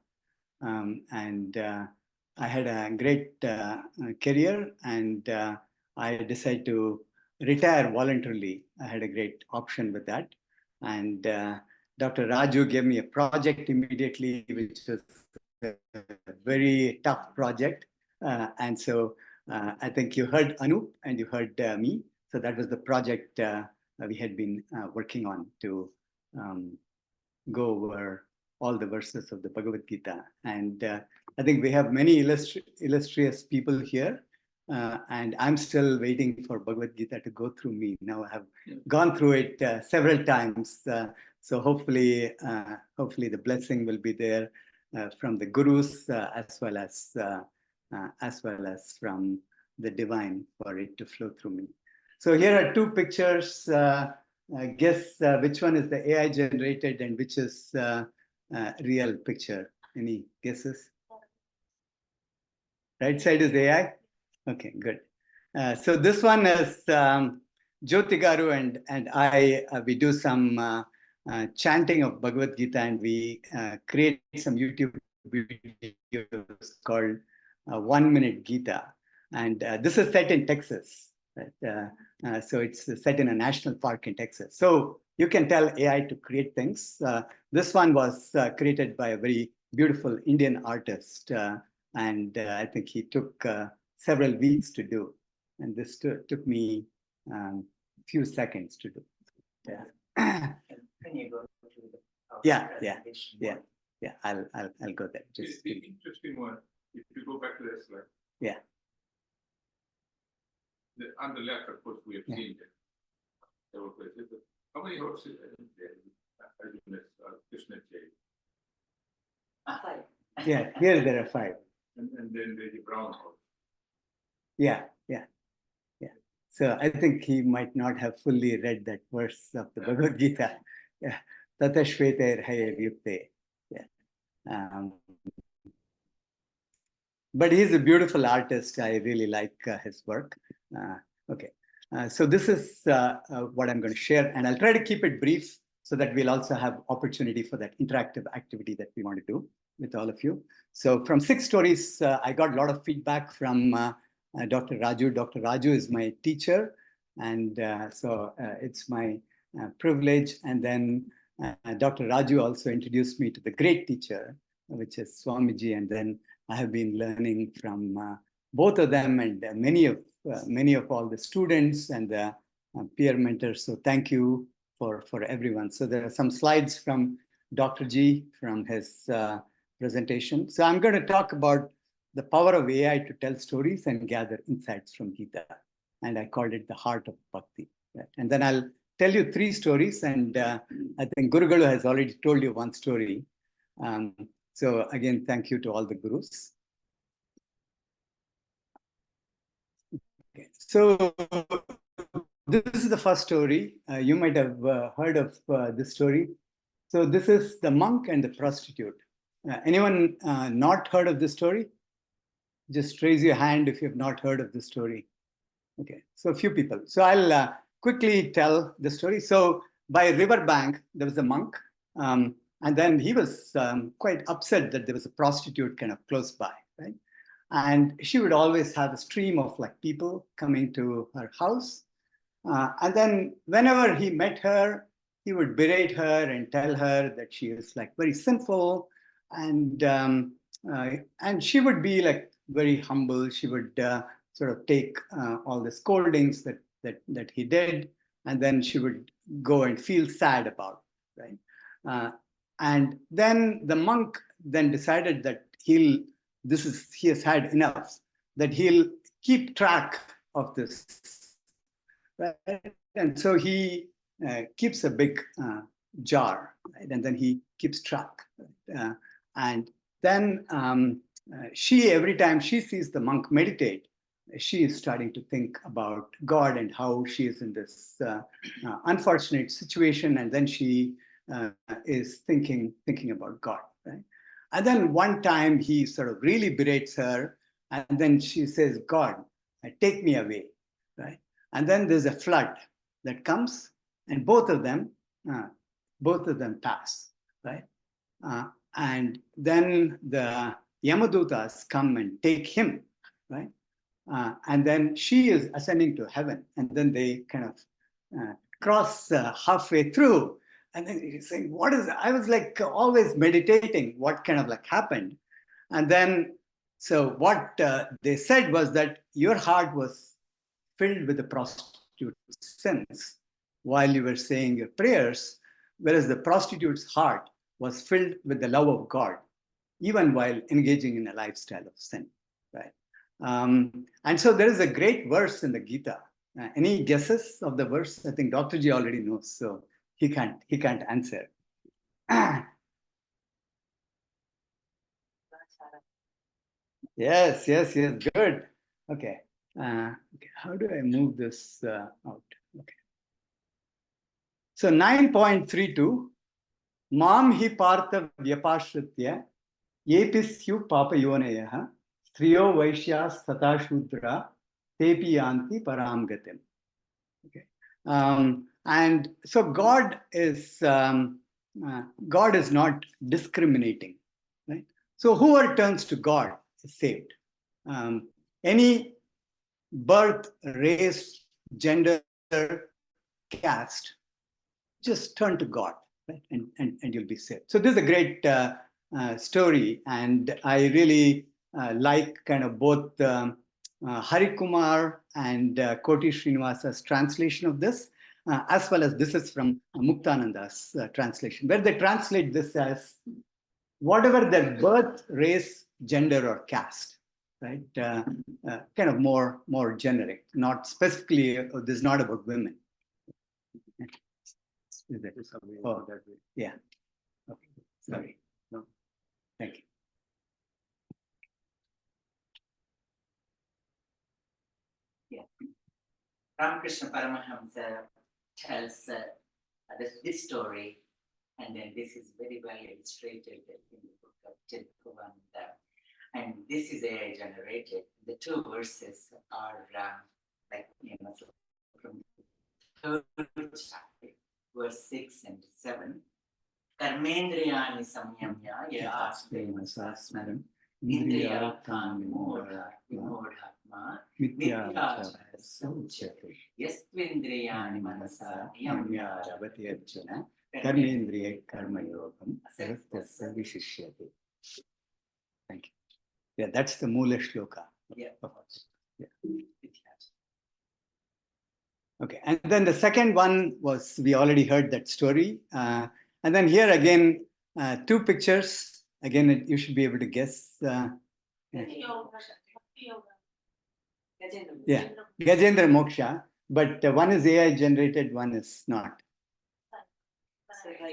I had a great career, and I decided to retire voluntarily. I had a great option with that. And Dr. Raju gave me a project immediately, which was a very tough project. And so I think you heard Anup and you heard me. So that was the project we had been working on to go over all the verses of the Bhagavad Gita. And I think we have many illustrious people here. And I'm still waiting for Bhagavad Gita to go through me. Now I have gone through it several times. So hopefully the blessing will be there from the gurus as well as from the divine for it to flow through me. So here are two pictures. Guess which one is the AI generated and which is real picture. Any guesses? Right side is AI? Okay, good. So this one is Jyoti Garu and I, we do some chanting of Bhagavad Gita, and we create some YouTube videos called 1 Minute Gita. And this is set in Texas. Right? So it's set in a national park in Texas. So you can tell AI to create things. This one was created by a very beautiful Indian artist. And I think he took several weeks to do. And this took me a few seconds to do. Yeah.
Can you go to the
Yeah. I'll go there.
Just the interesting one. If you go back to that slide.
Yeah.
On the left, of course, we have seen it. How many horses are there? Krishna Jay.
Yeah, here there are 5.
And then there's a brown horse.
Yeah. So I think he might not have fully read that verse of the Bhagavad Gita. Yeah. Tata Shvete Rhaye Yukte. Yeah. But he's a beautiful artist. I really like his work. Okay. So this is what I'm going to share, and I'll try to keep it brief so that we'll also have opportunity for that interactive activity that we want to do with all of you. So from 6 stories, I got a lot of feedback from Dr. Raju. Dr. Raju is my teacher, and so it's my privilege. And then Dr. Raju also introduced me to the great teacher, which is Swamiji, and then I have been learning from both of them and many of all the students and the peer mentors. So thank you for everyone. So there are some slides from Dr. G from his presentation. So I'm going to talk about the power of AI to tell stories and gather insights from Gita. And I called it the heart of Bhakti. Right? And then I'll tell you 3 stories. And I think Gurugalu has already told you 1 story. So again, thank you to all the gurus. Okay. So this is the first story. You might have heard of this story. So this is the monk and the prostitute. Anyone not heard of this story? Just raise your hand if you have not heard of this story. Okay, so a few people. So I'll quickly tell the story. So by a river bank, there was a monk. And then he was quite upset that there was a prostitute kind of close by, right? And she would always have a stream of like people coming to her house. And then whenever he met her, he would berate her and tell her that she is like very sinful. And she would be like very humble. She would sort of take all the scoldings that he did, and then she would go and feel sad about it, right? And then the monk then decided that he has had enough, that he'll keep track of this, right? And so he keeps a big jar, right? And then he keeps track. And then every time she sees the monk meditate, she is starting to think about God and how she is in this unfortunate situation. And then she is thinking about God, right? And then one time he sort of really berates her, and then she says, God, take me away, right? And then there's a flood that comes, and both of them pass, right? And then the Yamadutas come and take him, right? And then she is ascending to heaven, and then they kind of cross halfway through, and then he's saying, "What is?" I was like always meditating what kind of like happened, and then so what they said was that your heart was filled with the prostitute's sins while you were saying your prayers, whereas the prostitute's heart was filled with the love of God, even while engaging in a lifestyle of sin, right? And so there is a great verse in the Gita. Any guesses of the verse? I think Dr. G already knows, so he can't answer. Yes, good. Okay. How do I move this out? Okay. So 9.32, Mam hi partha vyapashritya yepisyu papayoneyaha striyo vaishyas tata shudra tepi yanti param gatim. Okay. And so God is not discriminating, right? So whoever turns to God is saved. Any birth, race, gender, caste, just turn to God, right? And you'll be saved. So this is a great story, and I really like kind of both Hari Kumar and Koti Srinivasa's translation of this, as well as this is from Muktananda's translation, where they translate this as whatever their birth, race, gender, or caste, right? Kind of more generic, not specifically, this is not about women. Is that? Oh, that way. Yeah. Okay. Sorry. No. Thank you.
Ramakrishna Paramahamsa tells this story, and then this is very well illustrated in the book of Tilkavananda. And this is AI generated. The two verses are from the third chapter, verse 6 and 7. Karmendriyani samyamya yaste masasmaram indriyarthan vimodhatma mityachara sauchyate yastvindriyani manasa niyamya ravati arjuna karmendriya karma yogam sarastasya vishishyate. Thank you. Yeah, that's the Mula Shloka. Yeah. Yeah. Okay, and then the second one was, we already heard that story. And then here again, two pictures. Again, you should be able to guess. Yeah, Gajendra Moksha, but one is AI generated, one is not.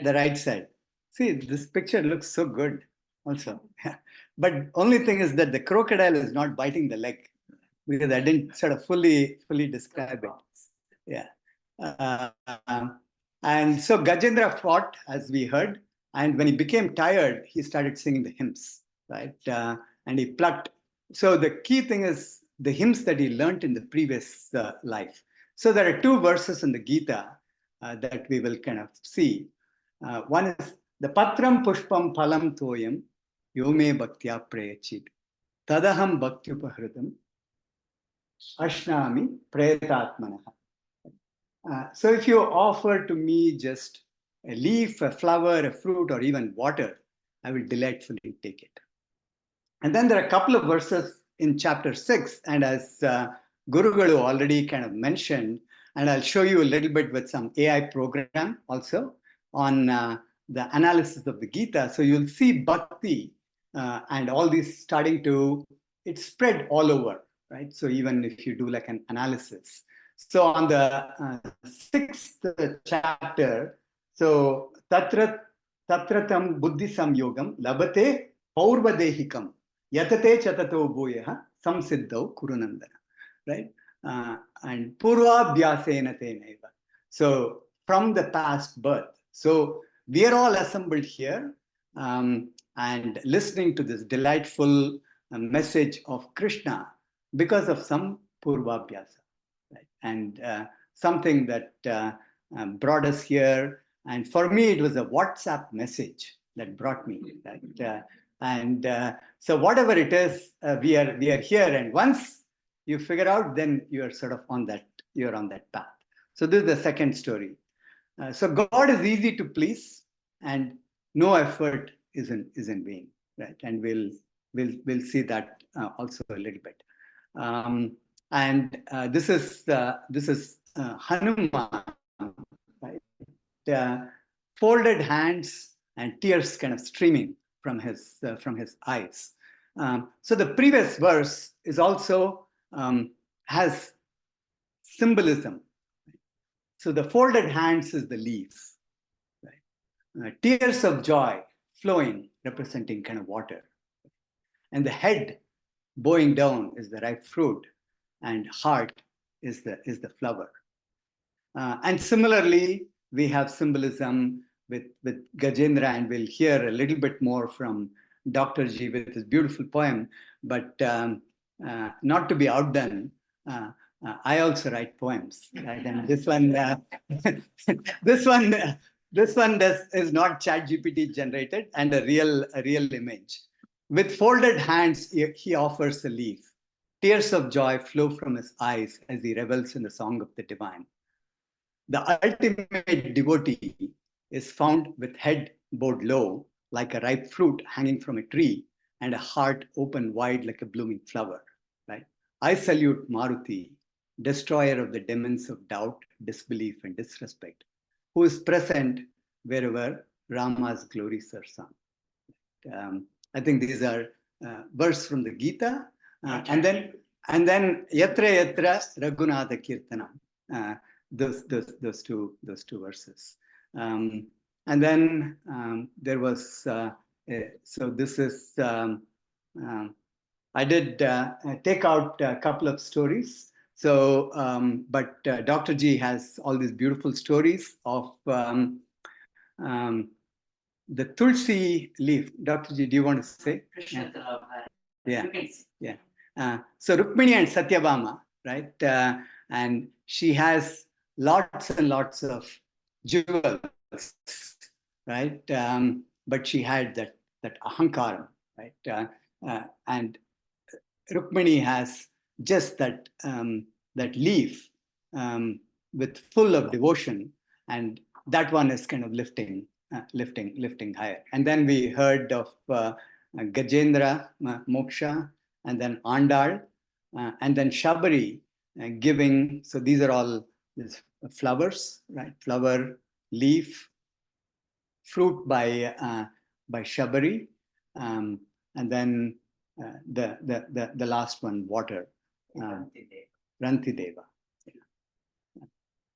The right side. See, this picture looks so good also. But only thing is that the crocodile is not biting the leg, because I didn't sort of fully describe it. Yeah. And so Gajendra fought, as we heard, and when he became tired, he started singing the hymns, right? And he plucked. So the key thing is the hymns that he learned in the previous life. So there are two verses in the Gita that we will kind of see. One is the Patram Pushpam Phalam Toyam Yome Bhaktya Prayachid Tadaham Bhaktyupahritam Ashnami Pretatmanaha. So if you offer to me just a leaf, a flower, a fruit, or even water, I will delightfully take it. And then there are a couple of verses in chapter 6, and as Gurugalu already kind of mentioned, and I'll show you a little bit with some AI program also on the analysis of the Gita. So you'll see Bhakti and all these starting to, it's spread all over, right? So even if you do like an analysis. So on the 6th chapter, so Tatratam Buddhi Samyogam Labate Paurvadehikam Yatate Chatato Bhuyaha Samsiddhau Kurunandana, right? And Purvabhyasena Tenaiva. So from the past birth. So we are all assembled here and listening to this delightful message of Krishna because of some
Purvabhyasa, right? And something that brought us here. And for me, it was a WhatsApp message that brought me, right? So whatever it is, we are here. And once you figure out, then you are sort of on that, you're on that path. So this is the second story. So God is easy to please, and no effort is in vain, right? And we'll see that also a little bit. This is Hanuman, right? Folded hands and tears kind of streaming from his eyes. So the previous verse is also has symbolism. So the folded hands is the leaf, right? Tears of joy flowing, representing kind of water. And the head bowing down is the ripe fruit, and heart is the flower. And similarly, we have symbolism with Gajendra, and we'll hear a little bit more from Dr. G with his beautiful poem. But not to be outdone, I also write poems, right? And this one, this one is not ChatGPT generated, and a real image. With folded hands, he offers a leaf. Tears of joy flow from his eyes as he revels in the song of the divine. The ultimate devotee is found with head bowed low, like a ripe fruit hanging from a tree, and a heart open wide like a blooming flower, right? I salute Maruti, destroyer of the demons of doubt, disbelief, and disrespect, who is present wherever Rama's glories are sung. I think these are verses from the Gita, and then Yatra Yatra Raghunatha Kirtanam. Those two verses, and then there was so this is I did take out a couple of stories. So, but Dr. G has all these beautiful stories of the Tulsi leaf. Dr. G, do you want to say? Yeah. So Rukmini and Satyabhama, right? And she has lots and lots of jewels, right? But she had that ahankara, right? And Rukmini has just that leaf with full of devotion, and that one is kind of lifting higher. And then we heard of Gajendra, Moksha, and then Andal, and then Shabari giving. So these are all these flowers, right? Flower, leaf, fruit by Shabari, and then the last one, water, Rantideva.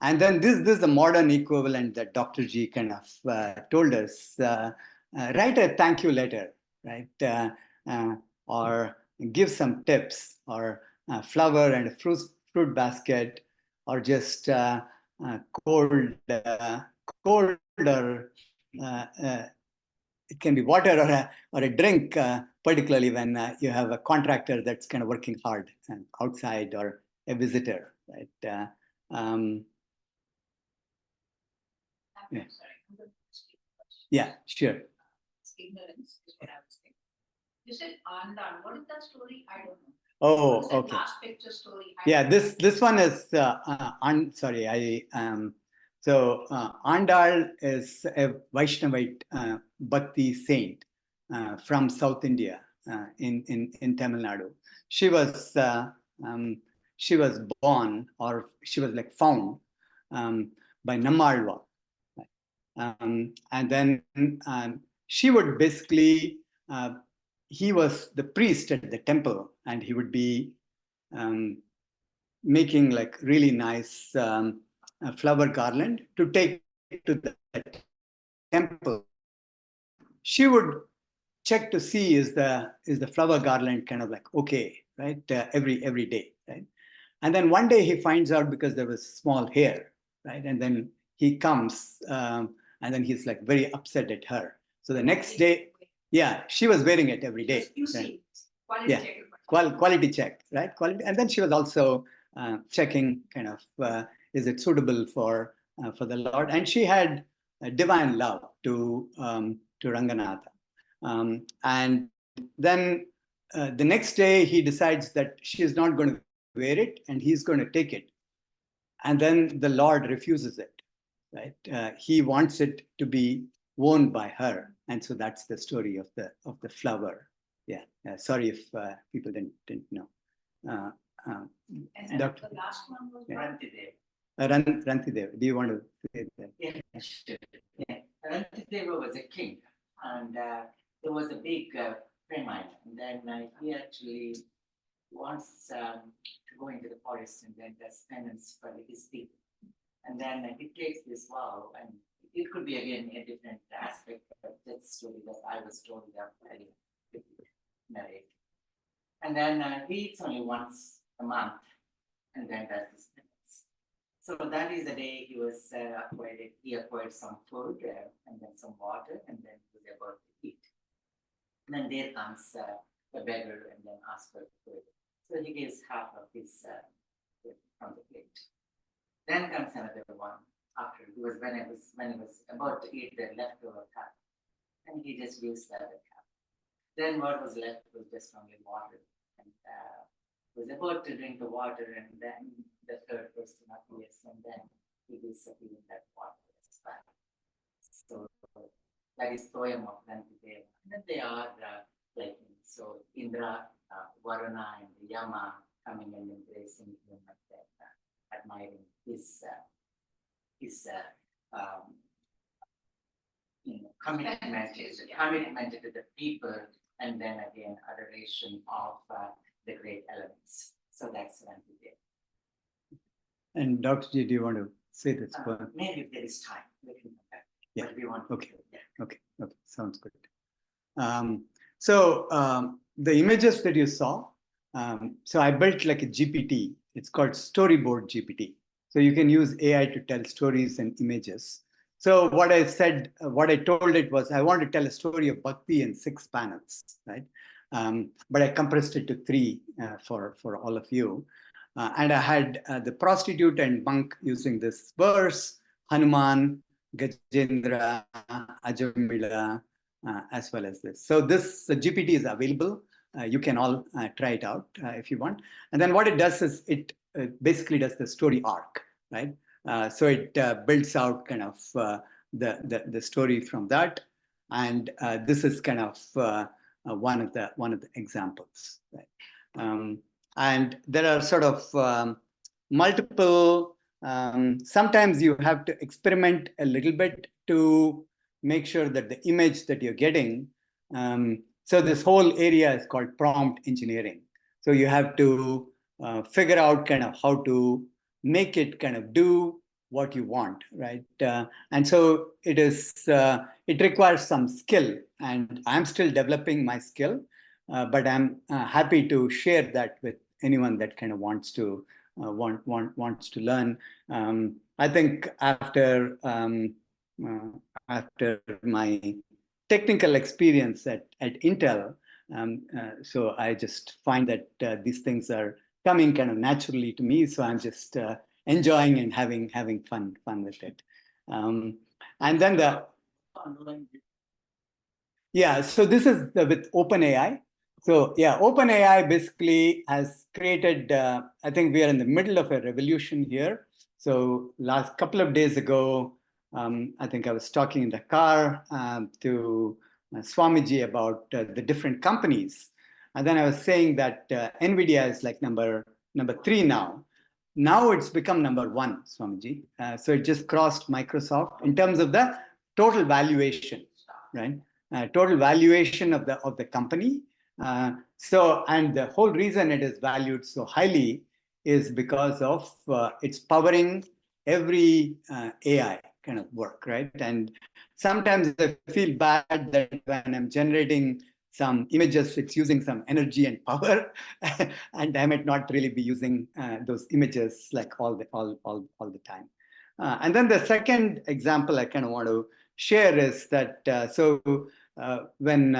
And then this is the modern equivalent that Dr. G kind of told us. Write a thank you letter, right? Or give some tips, or a flower and a fruit basket, or just cold or it can be water or a drink, particularly when you have a contractor that's kind of working hard and outside, or a visitor, right? Yeah, sure.
Ignorance is what I was thinking. You said Andan. What is that story? I don't know.
Oh,
What is that
okay.
last picture story?
Yeah, this one is sorry. So Andal is a Vaishnavite Bhakti saint from South India in Tamil Nadu. She was born, or she was like found by Nammalwa. And then she would basically, he was the priest at the temple, and he would be making like really nice flower garland to take to the temple. She would check to see is the flower garland kind of like okay, right? Every day, right? And then one day he finds out, because there was small hair, right? And then he comes, and then he's like very upset at her. So the next day, yeah, she was wearing it every day.
You
right?
see, quality
Yeah.
check.
Quality check, right? Quality, and then she was also checking kind of is it suitable for the Lord. And she had a divine love to Ranganatha. And then the next day he decides that she is not going to wear it and he's going to take it. And then the Lord refuses it, right? He wants it to be worn by her. And so that's the story of the flower. Yeah, sorry if people didn't know.
And then
Dr.
the last one was
Yeah.
Rantideva.
Rantidev, do you want to say that?
Yeah, sure. Yeah. Rantideva was a king, and there was a big famine. And then he actually wants to go into the forest and then does penance for his people. And then he takes this vow, and it could be again a different aspect of that story that I was told that I narrate. And then he eats only once a month, and then does this penance. So that is the day he was acquired. He acquired some food and then some water, and then he was about to eat. And then there comes the beggar and then asks for food. So he gives half of his food from the plate. Then comes another one after. It was when he was about to eat the leftover cup, and he just gives the other cup. Then what was left was just only water, and was about to drink the water, and then the third person appears, and then he gives in that water as well. So that is Toyam of Rantideva. And then they are like so Indra, Varuna, and Yama coming and embracing him like that, admiring his commitment to the people, and then again adoration of the great elements. So that's Rantideva.
And Dr. G, do you want to say this?
Maybe if there is time, we can come back.
Yeah.
But we want to
Okay.
do it, yeah.
Okay, sounds good. So the images that you saw, so I built like a GPT. It's called Storyboard GPT. So you can use AI to tell stories and images. So what I told it was, I want to tell a story of Bhakti in 6 panels, right? But I compressed it to 3 for all of you. And I had the prostitute and monk using this verse, Hanuman, Gajendra, Ajamila, as well as this. So this GPT is available. You can all try it out if you want. And then what it does is it basically does the story arc, right? So it builds out kind of the story from that. And this is kind of one of the examples, right? And there are sort of multiple. Sometimes you have to experiment a little bit to make sure that the image that you're getting. So this whole area is called prompt engineering. So you have to figure out kind of how to make it kind of do what you want, right? And so it requires some skill, and I'm still developing my skill, but I'm happy to share that with anyone that kind of wants to learn. I think after my technical experience at Intel, so I just find that these things are coming kind of naturally to me. So I'm just enjoying and having fun with it. And then so this is with OpenAI. So yeah, OpenAI basically has created, I think we are in the middle of a revolution here. So last couple of days ago, I think I was talking in the car to Swamiji about the different companies. And then I was saying that NVIDIA is like number 3 now. Now it's become number 1, Swamiji. So it just crossed Microsoft in terms of the total valuation, right? Total valuation of the company. So, and the whole reason it is valued so highly is because of it's powering every AI kind of work, right? And sometimes I feel bad that when I'm generating some images, it's using some energy and power, and I might not really be using those images like all the time. And then the second example I kind of want to share is that when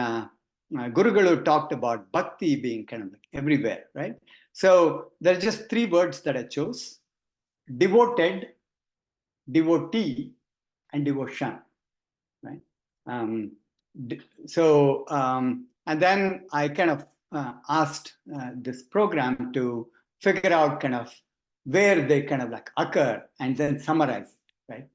Gurugalu talked about Bhakti being kind of like everywhere, right? So there are just 3 words that I chose: devoted, devotee, and devotion. Right. And then I kind of asked this program to figure out kind of where they kind of like occur and then summarize it,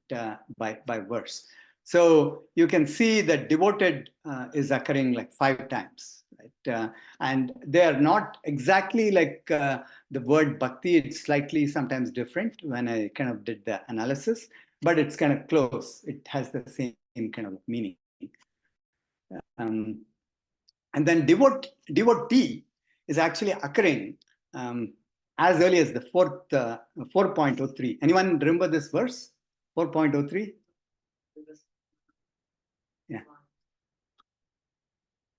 right, by verse. So you can see that devoted is occurring like 5 times, right? And they are not exactly like the word bhakti. It's slightly sometimes different when I kind of did the analysis, but it's kind of close. It has the same kind of meaning. And then devotee is actually occurring as early as the 4.03. Anyone remember this verse? 4.03? Yeah.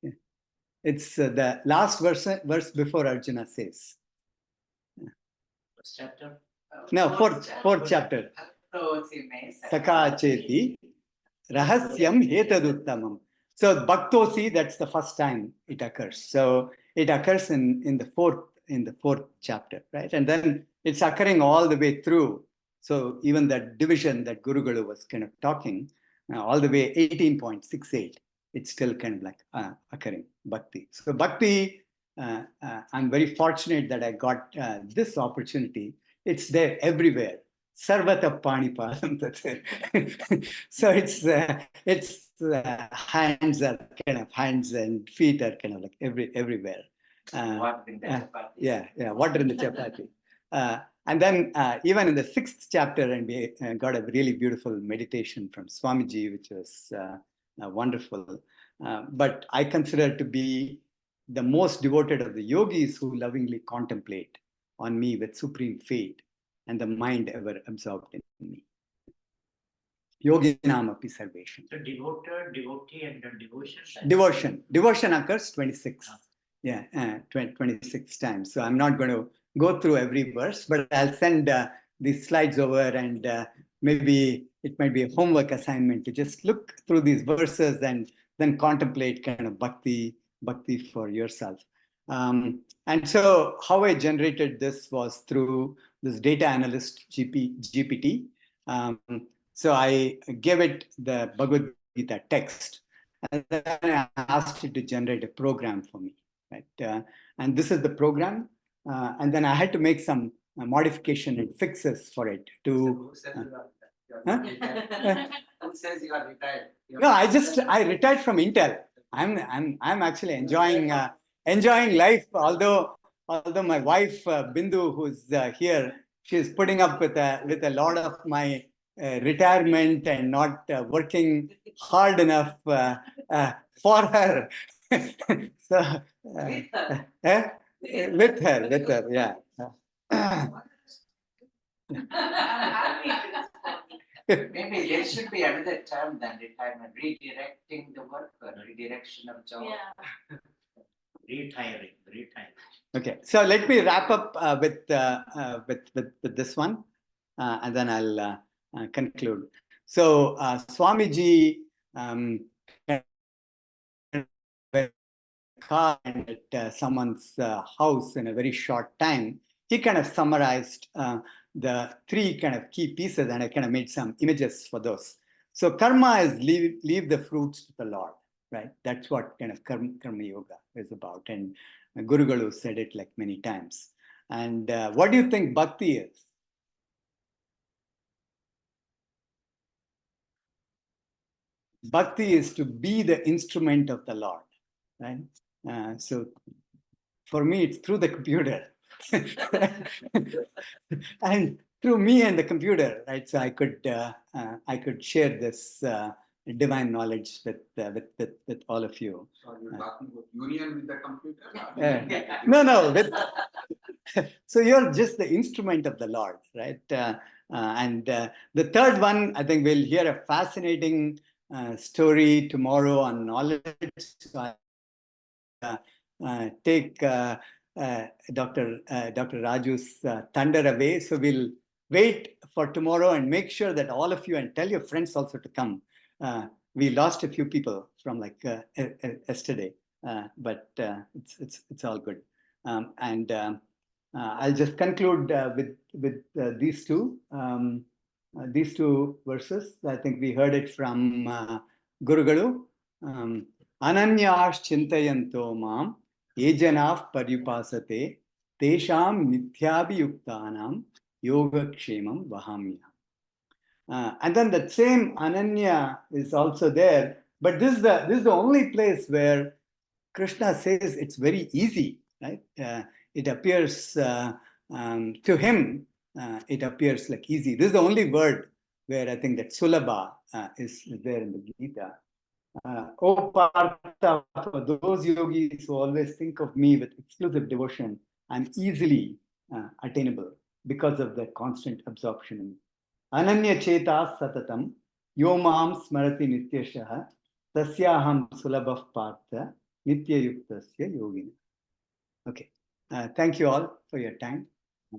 Yeah. It's the last verse before Arjuna says.
First chapter?
No, fourth chapter. Saka cheti rahasyam hetaduttamam. So bhaktosi, that's the first time it occurs. So it occurs in the fourth chapter, right? And then it's occurring all the way through. So even that division that Gurugalu was kind of talking, all the way 18.68, it's still kind of like occurring, bhakti. So bhakti, I'm very fortunate that I got this opportunity. It's there everywhere. Sarvata Panipalam. So it's hands are kind of hands and feet are kind of like everywhere.
Water in the chapati.
Yeah, water in the chapati. And then even in the 6th chapter, and we got a really beautiful meditation from Swamiji, which was wonderful. But I consider to be the most devoted of the yogis who lovingly contemplate on me with supreme faith and the mind ever absorbed in me. Yoginam api sarvesham.
So devoted, devotee, and then devotion.
Devotion occurs 26. Yeah, 26 times. So I'm not going to go through every verse, but I'll send these slides over, and maybe it might be a homework assignment to just look through these verses and then contemplate kind of bhakti for yourself. And so how I generated this was through this data analyst GPT. So I gave it the Bhagavad Gita text, and then I asked it to generate a program for me. Right? And this is the program. And then I had to make some modification and fixes for it to.
Who says you are retired?
No, I retired from Intel. I'm actually enjoying life. Although my wife Bindu, who's here, she's putting up with a lot of my retirement and not working hard enough for her. So with her, yeah.
Maybe there should be another term than retirement, redirecting the work or redirection of job.
Yeah.
Retiring.
Okay, so let me wrap up with this one, and then I'll conclude. So Swamiji car at someone's house in a very short time, he kind of summarized the 3 kind of key pieces, and I kind of made some images for those. So karma is leave the fruits to the Lord, right? That's what kind of karma yoga is about. And Gurugalu said it like many times. And what do you think bhakti is? Bhakti is to be the instrument of the Lord, right? So for me, it's through the computer. And through me and the computer, right? So I could share this divine knowledge with all of you.
So you're talking about union with the computer?
No. So you're just the instrument of the Lord, right? And the third one, I think we'll hear a fascinating story tomorrow on knowledge. So take Dr. Raju's thunder away. So we'll wait for tomorrow and make sure that all of you, and tell your friends also to come. We lost a few people from like yesterday, but it's all good. And I'll just conclude with these two verses. I think we heard it from Gurugalu. Ananyas chintayanto mam yejanaf paripasate tesham mithyabhiyuktanam yogakshemam vahamya. And then that same Ananya is also there, but this is the only place where Krishna says it's very easy, right? It appears to him, it appears like easy. This is the only word where I think that Sulabha is there in the Gita. O Partha, for those yogis who always think of me with exclusive devotion, I'm easily attainable because of the constant absorption in me. Ananya cheta satatam yomam smarati nityashaha tasyaham sulabha partha nitya yuktasya yogina. Okay. Thank you all for your time.
I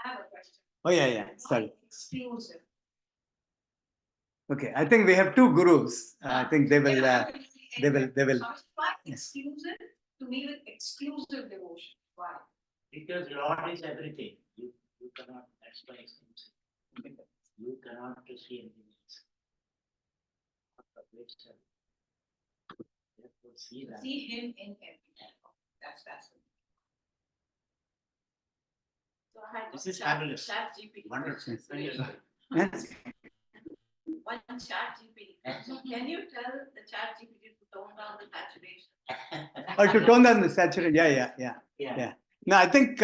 have a question.
Oh, yeah. Sorry.
Exclusive.
Okay. I think we have two gurus. I think they will. They will.
Why exclusive to me with exclusive devotion? Why?
Because Lord is everything. You cannot explain things. You cannot see anything else. Therefore, see that.
See him in everything. That's it. So I had
This is fabulous.
Chat GPT.
Wonderful.
Yes.
One Chat GPT. Can you tell the Chat GPT to tone down the saturation?
Or to tone down the saturation. Yeah. No, I think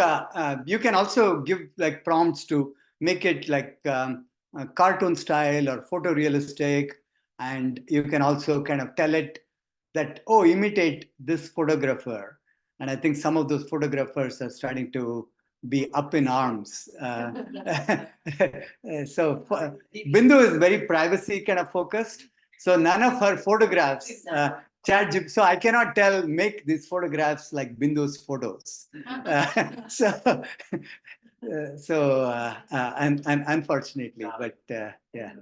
you can also give like prompts to make it like cartoon style or photorealistic, and you can also kind of tell it that, oh, imitate this photographer. And I think some of those photographers are starting to be up in arms. So Bindu is very privacy kind of focused. So none of her photographs, so I cannot make these photographs like Bindu's photos. Unfortunately, but yeah.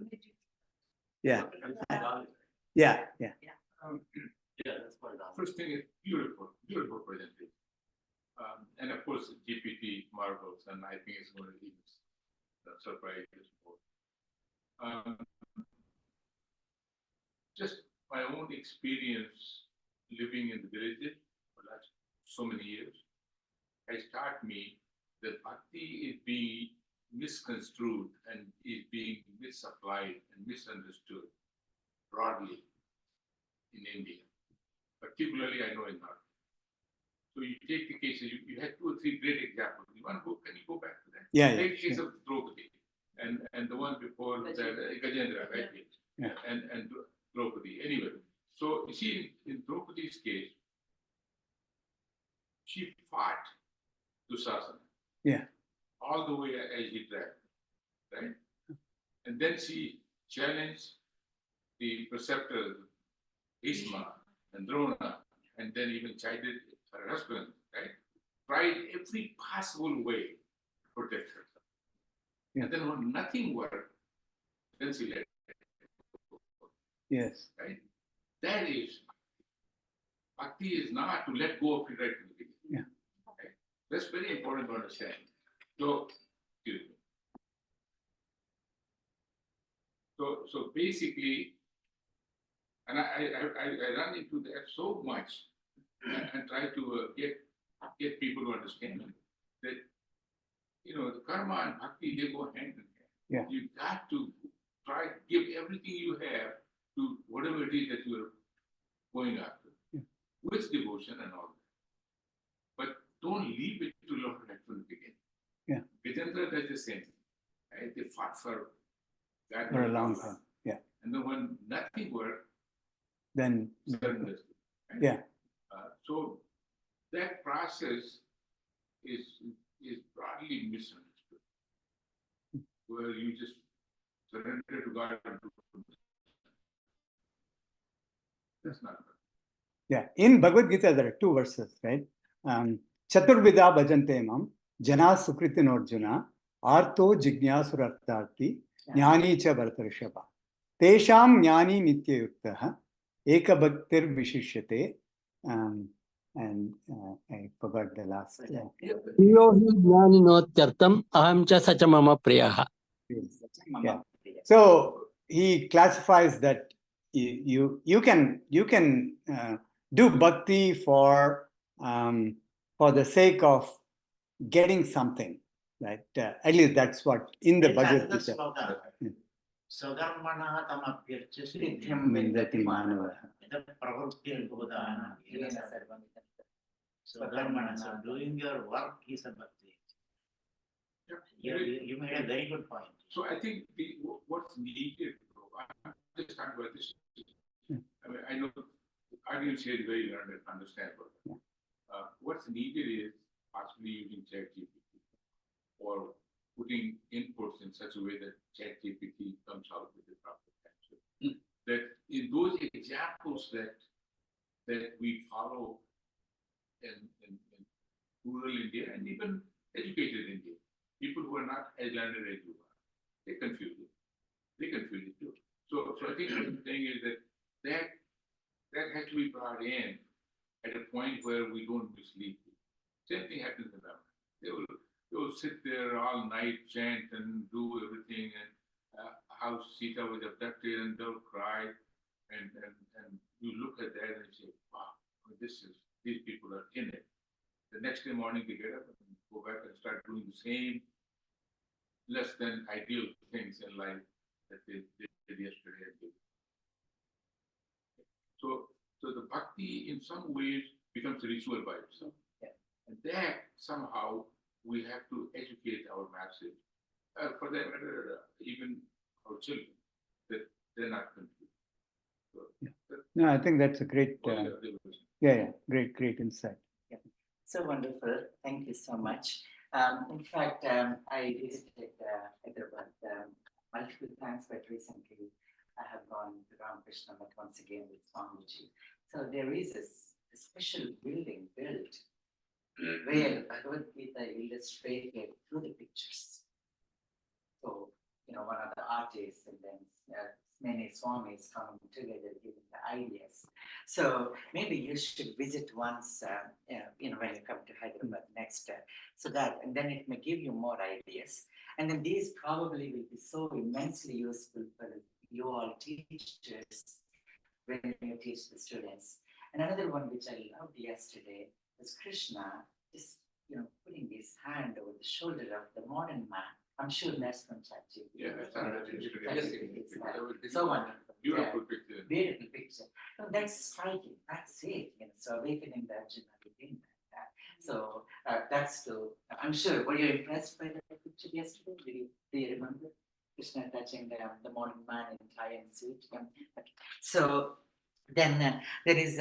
First thing is beautiful presentation. And of course, GPT marvels, and I think it's going to be surprise us both. Just my own experience living in the villages for the last so many years has taught me that bhakti is being misconstrued and is being misapplied and misunderstood broadly in India. Particularly, I know in North. So you take the cases, you had 2 or 3 great examples. Can you go back to that?
Yeah.
Take the case of Draupadi and the one before that, Gajendra, right?
Yeah.
And Draupadi. Anyway, so you see, in Draupadi's case, she fought Dusasana.
Yeah.
All the way as he dragged, right? And then she challenged the preceptors, Bhishma and Drona, and then even chided her husband, right? Tried every possible way to protect her.
Yeah.
And then when nothing worked, then she let it go.
Yes.
Right? That is, bhakti is not to let go of it right from the beginning.
Yeah.
Okay? That's very important to understand. So, excuse me. So basically, and I run into that so much and try to get people to understand that, the karma and bhakti, they go hand in hand.
Yeah.
You got to try to give everything you have to whatever it is that you're going after, with devotion and all that. But don't leave it to Lord right from the beginning.
Yeah.
Gajendra does the same thing. Right? They fought for that
For a long time. Yeah.
And then when nothing worked,
Then
surrender. Right?
yeah.
So that process is broadly misunderstood, where you just surrender to God. That's not good.
Yeah. In Bhagavad Gita, there are 2 verses, right? Chaturvidha bhajante mam jana sukritin arjuna arto jignyasurartarthi jnani cha bhartarishava tesham jnani nitya yuktaha ekabhaktir vishishyate and I forgot the last.
Yo hi jnaninotyartam aham cha sacha mama priyaha.
Yeah. So he classifies that you can do bhakti for the sake of getting something, right? At least that's what in the Bhagavad Gita.
Sadarmana tamapyarcha
Mindati manava.
So Dharmana, so doing your work is a bhakti. You made a very good point.
So I think what's needed, I understand what this is. I mean, I know the audience here is very learned and understandable. What's needed is possibly using ChatGPT or putting inputs in such a way that ChatGPT comes out with the proper answer. That in those examples that we follow in rural India and even educated India, people who are not as learned as you are, they confuse it. They confuse it too. So I think what I'm saying is that has to be brought in at a point where we don't mislead people. Same thing happens in them. They will sit there all night, chant and do everything, and how Sita was abducted, and they'll cry, and you look at that and say, wow, these people are in it. The next day morning they get up and go back and start doing the same less than ideal things in life that they did yesterday. So the bhakti in some ways becomes a ritual by itself.
Yeah.
And that somehow we have to educate our masses, for that matter, even our children, that they're not confused. So,
No, I think that's a great, great insight.
Yeah. So wonderful. Thank you so much. In fact, I visited Hyderabad multiple times, but recently I have gone to Ramakrishna Math once again with Swamiji. So there is a special building built where Bhagavad Gita illustrated through the pictures. So, one of the artists and then many Swamis coming together giving the ideas. So maybe you should visit once, when you come to Hyderabad next, so that, and then it may give you more ideas. And then these probably will be so immensely useful for you all teachers when you teach the students. And another one which I loved yesterday was Krishna just, putting his hand over the shoulder of the modern man. I'm sure that's from ChatGPT.
yeah, that's not
It's so wonderful.
Beautiful picture.
Beautiful picture. No, that's striking. That's it. So awakening the Arjuna within that. So that's to. I'm sure. Were you impressed by that picture yesterday? Do you remember Krishna touching the modern man in tie and suit? So then there is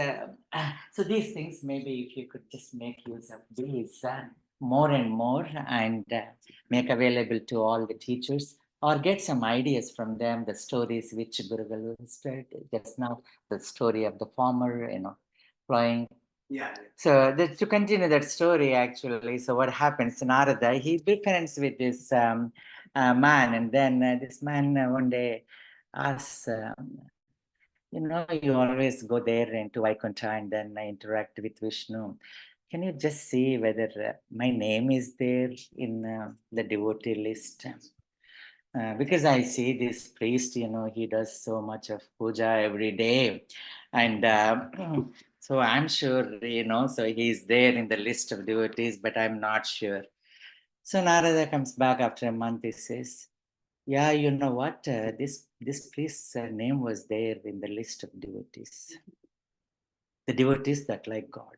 so these things. Maybe if you could just make use of these more and more and make available to all the teachers, or get some ideas from them, the stories which Gurugalu said just now, the story of the farmer, flying.
Yeah.
So to continue that story, actually, so what happens, Narada, he befriends with this man, and then this man one day asks, you always go there into Vaikuntha and then I interact with Vishnu. Can you just see whether my name is there in the devotee list? Because I see this priest, he does so much of puja every day. And so I'm sure, so he's there in the list of devotees, but I'm not sure. So Narada comes back after a month, he says, yeah, you know what? This priest's name was there in the list of devotees. The devotees that like God.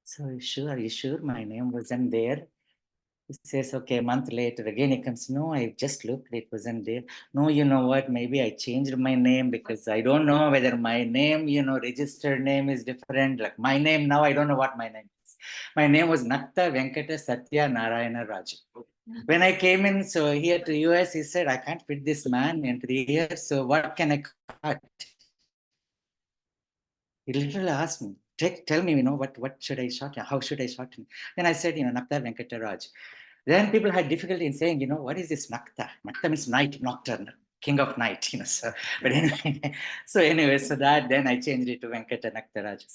So are you sure my name wasn't there? He says, okay, a month later, again he comes, no, I just looked, it wasn't there. No, you know what, maybe I changed my name because I don't know whether my name, registered name is different. Like my name now, I don't know what my name is. My name was Dr Venkata Raju. When I came in, so here to US, he said, I can't fit this man in 3 years, so what can I cut? He literally asked me, tell me, what should I shorten? How should I shorten? Then I said, Nakta Venkata Raj. Then people had difficulty in saying, what is this Nakta? Nakta means night, nocturne. king of night, so, but anyway, so that, then I changed it to Venkata Raju.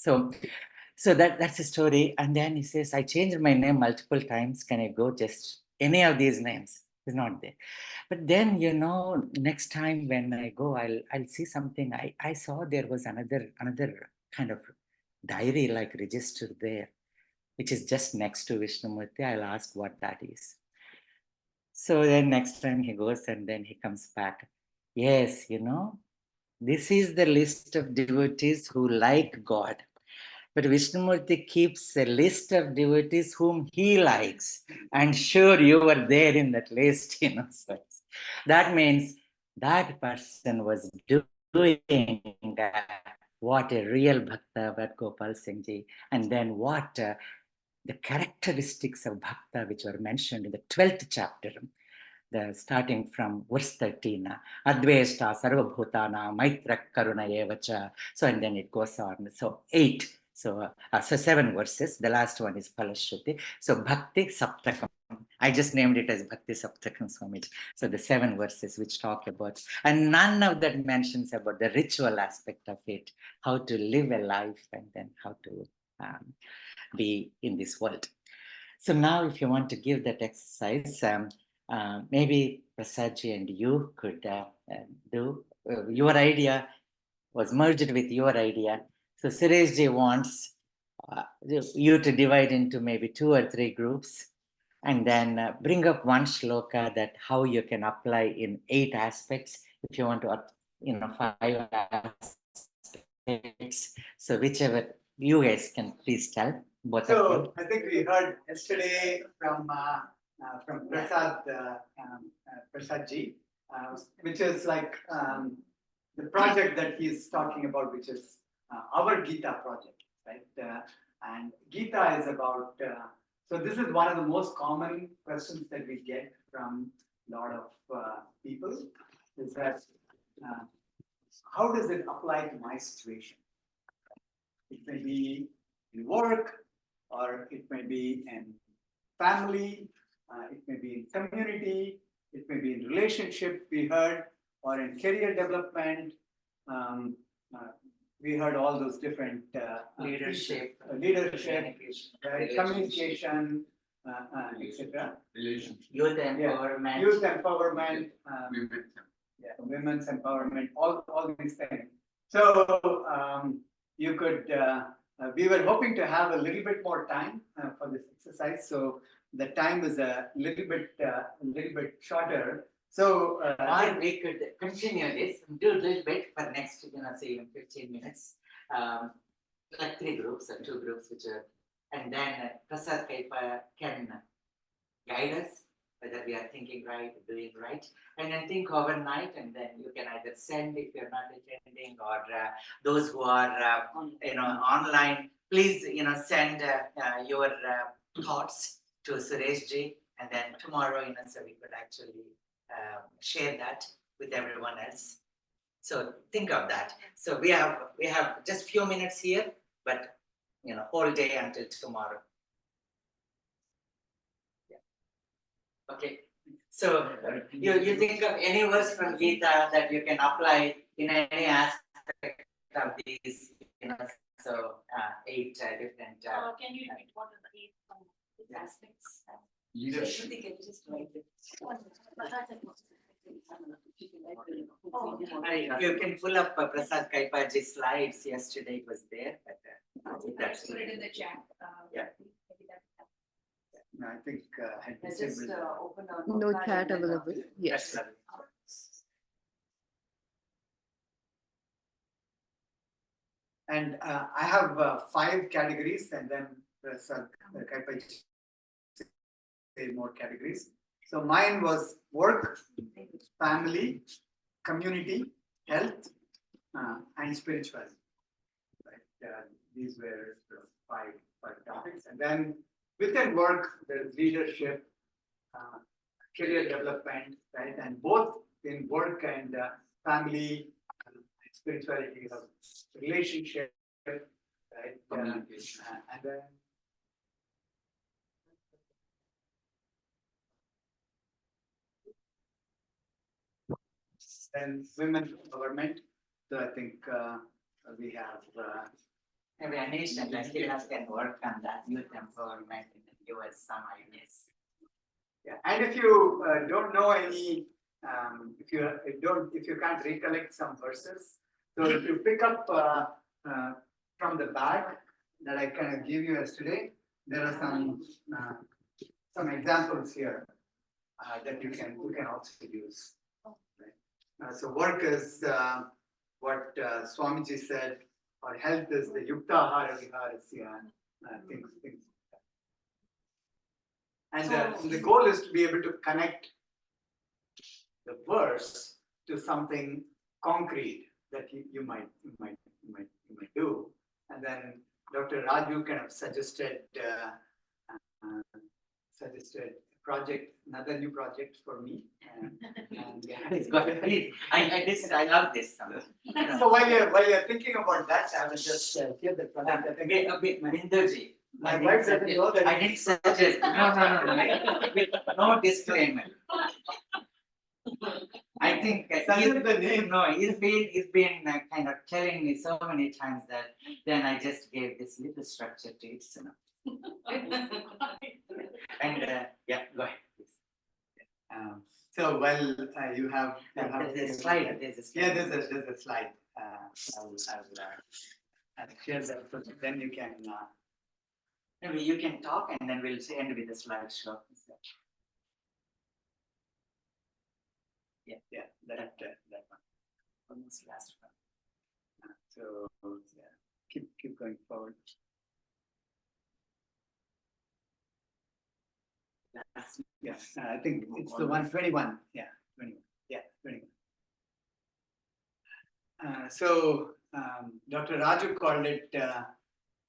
So that's the story. And then he says, I changed my name multiple times. Can I go just any of these names? It's not there. But then, next time when I go, I'll see something. I saw there was another kind of diary like register there, which is just next to Vishnumurti. I'll ask what that is. So then next time he goes and then he comes back. Yes, this is the list of devotees who like God. But Vishnumurti keeps a list of devotees whom he likes. And sure, you were there in that list, So that means that person was doing what a real bhakta, what Gopal Singh Ji, and then what the characteristics of bhakta which were mentioned in the 12th chapter. Starting from verse 13, Adveshta Sarvabhutana Maitra Karuna Evacha. So, and then it goes on. So, 8. So 7 verses. The last one is Palashruti. So, Bhakti Saptakam. I just named it as Bhakti Saptakam Swamiji. So, the 7 verses which talk about, and none of that mentions about the ritual aspect of it, how to live a life and then how to be in this world. So, now if you want to give that exercise, maybe Prasadji and you could do. Your idea was merged with your idea. So Sureshji wants you to divide into maybe 2 or 3 groups and then bring up one shloka that how you can apply in 8 aspects. If you want to, 5 aspects. So whichever you guys can please tell. Both of you.
So I think we heard yesterday from Prasadji, which is like the project that he's talking about, which is our Gita project, right? And Gita is about, so this is one of the most common questions that we get from a lot of people, is that how does it apply to my situation? It may be in work, or it may be in family, it may be in community, it may be in relationship, we heard, or in career development. We heard all those different
Leadership,
communication, etc.
Youth empowerment.
Youth empowerment, women's empowerment, all these things. So you could, we were hoping to have a little bit more time for this exercise. So the time is a little bit shorter. So
or we could continue this, do a little bit for next, say even 15 minutes, like 3 groups or 2 groups, which are, and then Prasad Kaipa can guide us whether we are thinking right, doing right, and then think overnight, and then you can either send if you're not attending, or those who are online, please send your thoughts to Sureshji, and then tomorrow so we could actually share that with everyone else. So think of that. So we have just few minutes here, but whole day until tomorrow. Okay, so you think of any verse from Gita that you can apply in any aspect of these, so 8 different.
Can you repeat what are the 8 aspects?
Leadership. You can pull up Prasad Kaipaji's slides. Yesterday it was there, but that's
put it in the chat.
Yeah.
I think
Just open our
No chat available.
Yes.
And I have 5 categories, and then Prasad Kaipaji say more categories. So mine was work, family, community, health, and spirituality. Right? These were sort of 5 topics. And then within work, there's leadership, career development, right? And both in work and family, spirituality, relationship, right?
Communication.
And then then women empowerment. So I think we have.
Maybe Anish and Ashila can work on that youth empowerment and give us some ideas.
Yeah, and if you don't know any, if you can't recollect some verses, so if you pick up from the bag that I kind of gave you yesterday, there are some examples here that you can also use. Right? So work is what Swamiji said, or health is the yukta ahara viharasya, things. And the goal is to be able to connect the verse to something concrete that you might do. And then Dr. Raju kind of suggested project, another new project for me.
It's good. Please, I love this.
So while you're thinking about that, I will just hear the project.
Mindoji.
My wife doesn't know that.
I didn't suggest. No. No disclaimer. I think
The name.
No, he's been kind of telling me so many times that then I just gave this little structure to it. And yeah, go ahead, please.
So while you have
There's a slide.
Yeah, there's a slide. I'll share that, so then you can.
Maybe you can talk and then we'll end with the slideshow.
Yeah, that one.
Almost last one.
So yeah, keep going forward. Yeah, I think it's the 121. Yeah, 21. Yeah, 21. So Dr. Raju called it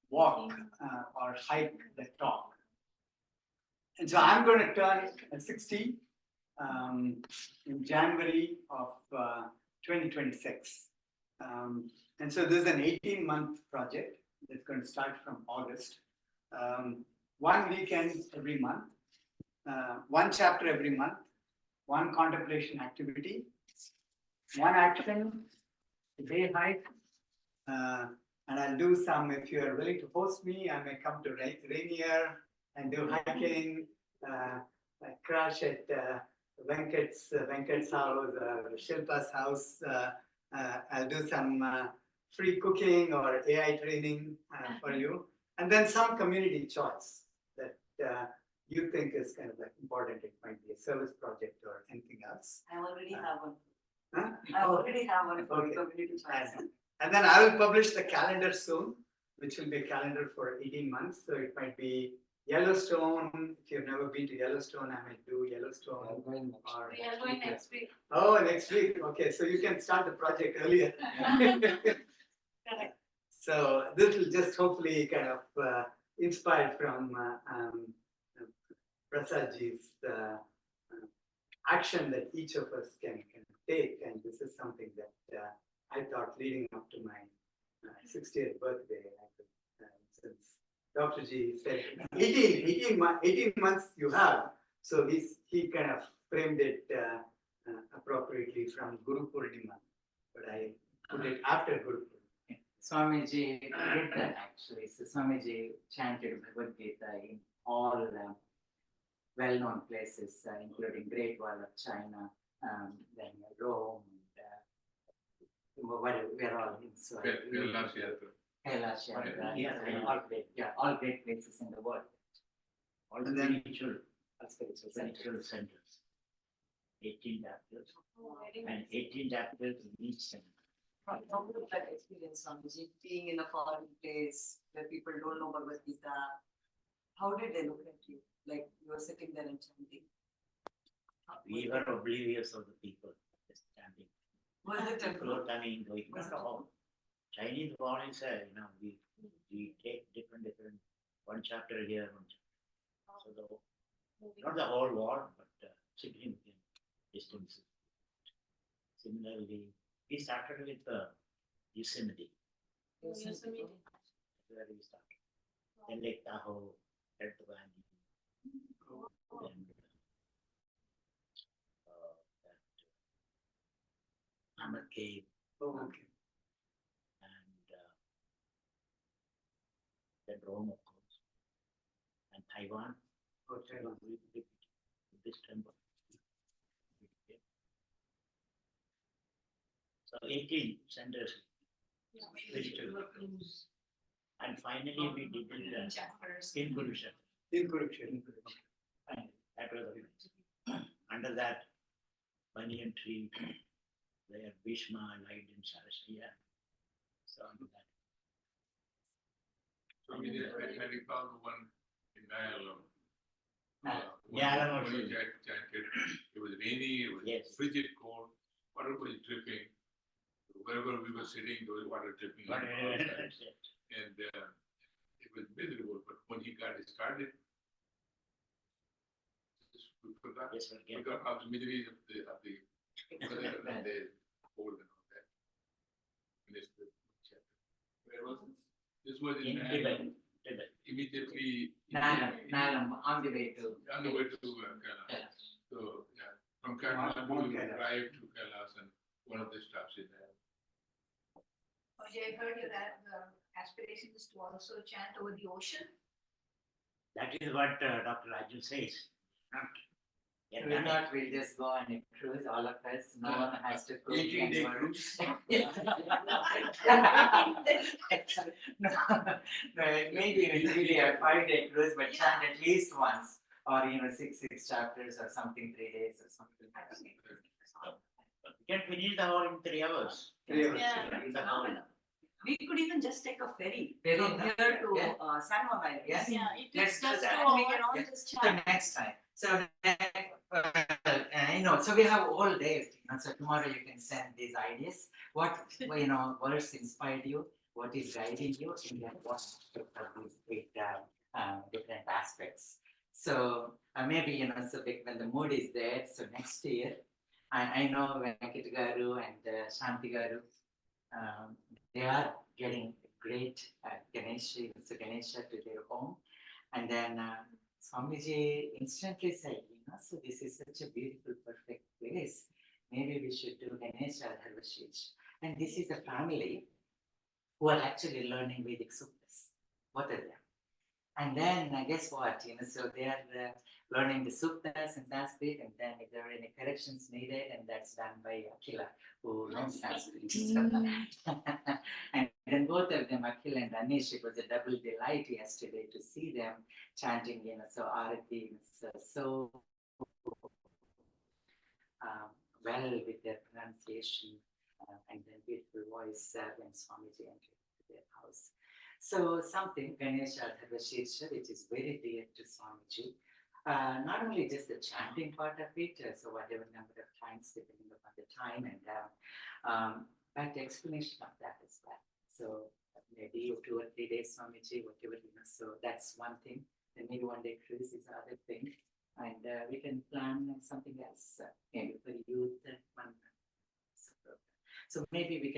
walk or hike the talk. And so I'm going to turn 60 in January of 2026. And so this is an 18-month project that's going to start from August. One weekend every month, one chapter every month, one contemplation activity, one action, a day hike, and I'll do some, if you're willing to host me, I may come to Rainier and do hiking, crash at Venkat's house, Shilpa's house. I'll do some free cooking or AI training for you. And then some community choice that you think is kind of like important. It might be a service project or anything else.
I already have one.
Huh?
I already have one for
Okay.
community choice.
And then I will publish the calendar soon, which will be a calendar for 18 months. So it might be Yellowstone. If you've never been to Yellowstone, I might do Yellowstone.
We are going next week.
Oh, next week. Okay, so you can start the project earlier. So this will just hopefully kind of inspired from Prasadji's action that each of us can take. And this is something that I thought leading up to my 60th birthday, since Dr. G said 18 months you have. So he kind of framed it appropriately from Guru Purnima, but I put it after Guru Purnima.
Swamiji did that actually. So Swamiji chanted Bhagavad Gita in all well-known places, including Great Wall of China, then Rome, we're all in. So Kailash Yatra, all great places in the world.
All the spiritual centers. 18 chapters and 18 chapters in each center.
How was that experience, Swamiji, being in a foreign place where people don't know Bhagavad Gita? How did they look at you? Like you were sitting there and chanting?
We were oblivious of the people just chanting.
Was it temple?
Going home. Chinese morning say, we take different, one chapter here, one chapter. So not the whole world, but significant distances. Similarly, we started with Yosemite. Where we started. Then Lake Tahoe, Red Valley. Then Rome, of course, and Taiwan. This temple. So 18 centers. And finally, we did it in Gurugalu.
In Kurukshetra.
And that was under that banyan tree where Bhishma lied in Sarasya. So under that.
So we did, I recall the one in Nyalam.
Nyalam
When
also.
you chanted, it was rainy, it was
Yes.
frigid cold, water was dripping. Wherever we were sitting, there was water dripping.
But,
And it was miserable, but when he got it started, we forgot,
yes,
we
again.
got all the miseries of the weather and the cold and all that. And it's the chapter. Where was it? This was in
In Tibet.
immediately
Nalam, on the way to.
on the way to Kailash.
Kailash.
So, yeah, from Kathmandu,
Mount
we
Kailash.
drive to Kailash and one of the stops is there.
I heard that the aspiration is to also chant over the ocean.
That is what Dr. Raju says. Not yet
We're
done it.
not, we'll just go on a cruise, all of us, no one has to cook.
18-day
anymore.
cruise.
No, no, maybe really a 5-day cruise, but chant at least once, or six chapters or something, 3 days or something.
We can finish the whole in 3 hours.
3 hours.
Yeah,
The whole.
phenomenal. We could even just take a ferry
Ferry,
from
no?
here to
Yeah.
SamYog Island.
Yes.
Yeah, it
Let's
is
do
just
that.
2
We can
hours.
all
Yeah.
just
So
chat.
next time, so we have all day, so tomorrow you can send these ideas, what, words inspired you, what is guiding you, and then what are these different aspects. So maybe, so when the mood is there, so next year, I know Venkata Garu and Shanti Garu, they are getting great Ganesha to their home. And then Swamiji instantly said, so this is such a beautiful, perfect place. Maybe we should do Ganesha Dharvashish. And this is a family who are actually learning Vedic Suktas, both of them. And then guess what? So they are learning the Suktas in Sanskrit, and then if there are any corrections needed, and that's done by Akhila, who knows Sanskrit. And then both of them, Akhil and Anish, it was a double delight yesterday to see them chanting, so Arati, so well with their pronunciation and then beautiful voice when Swamiji entered their house. So something, Ganesha Dharvashirsha, which is very dear to Swamiji. Not only just the chanting part of it, so whatever number of times depending upon the time, and but the explanation of that as well. So maybe 2 or 3 days Swamiji, whatever, so that's one thing. Then maybe 1-day cruise is the other thing. And we can plan something else, maybe for youth. So maybe we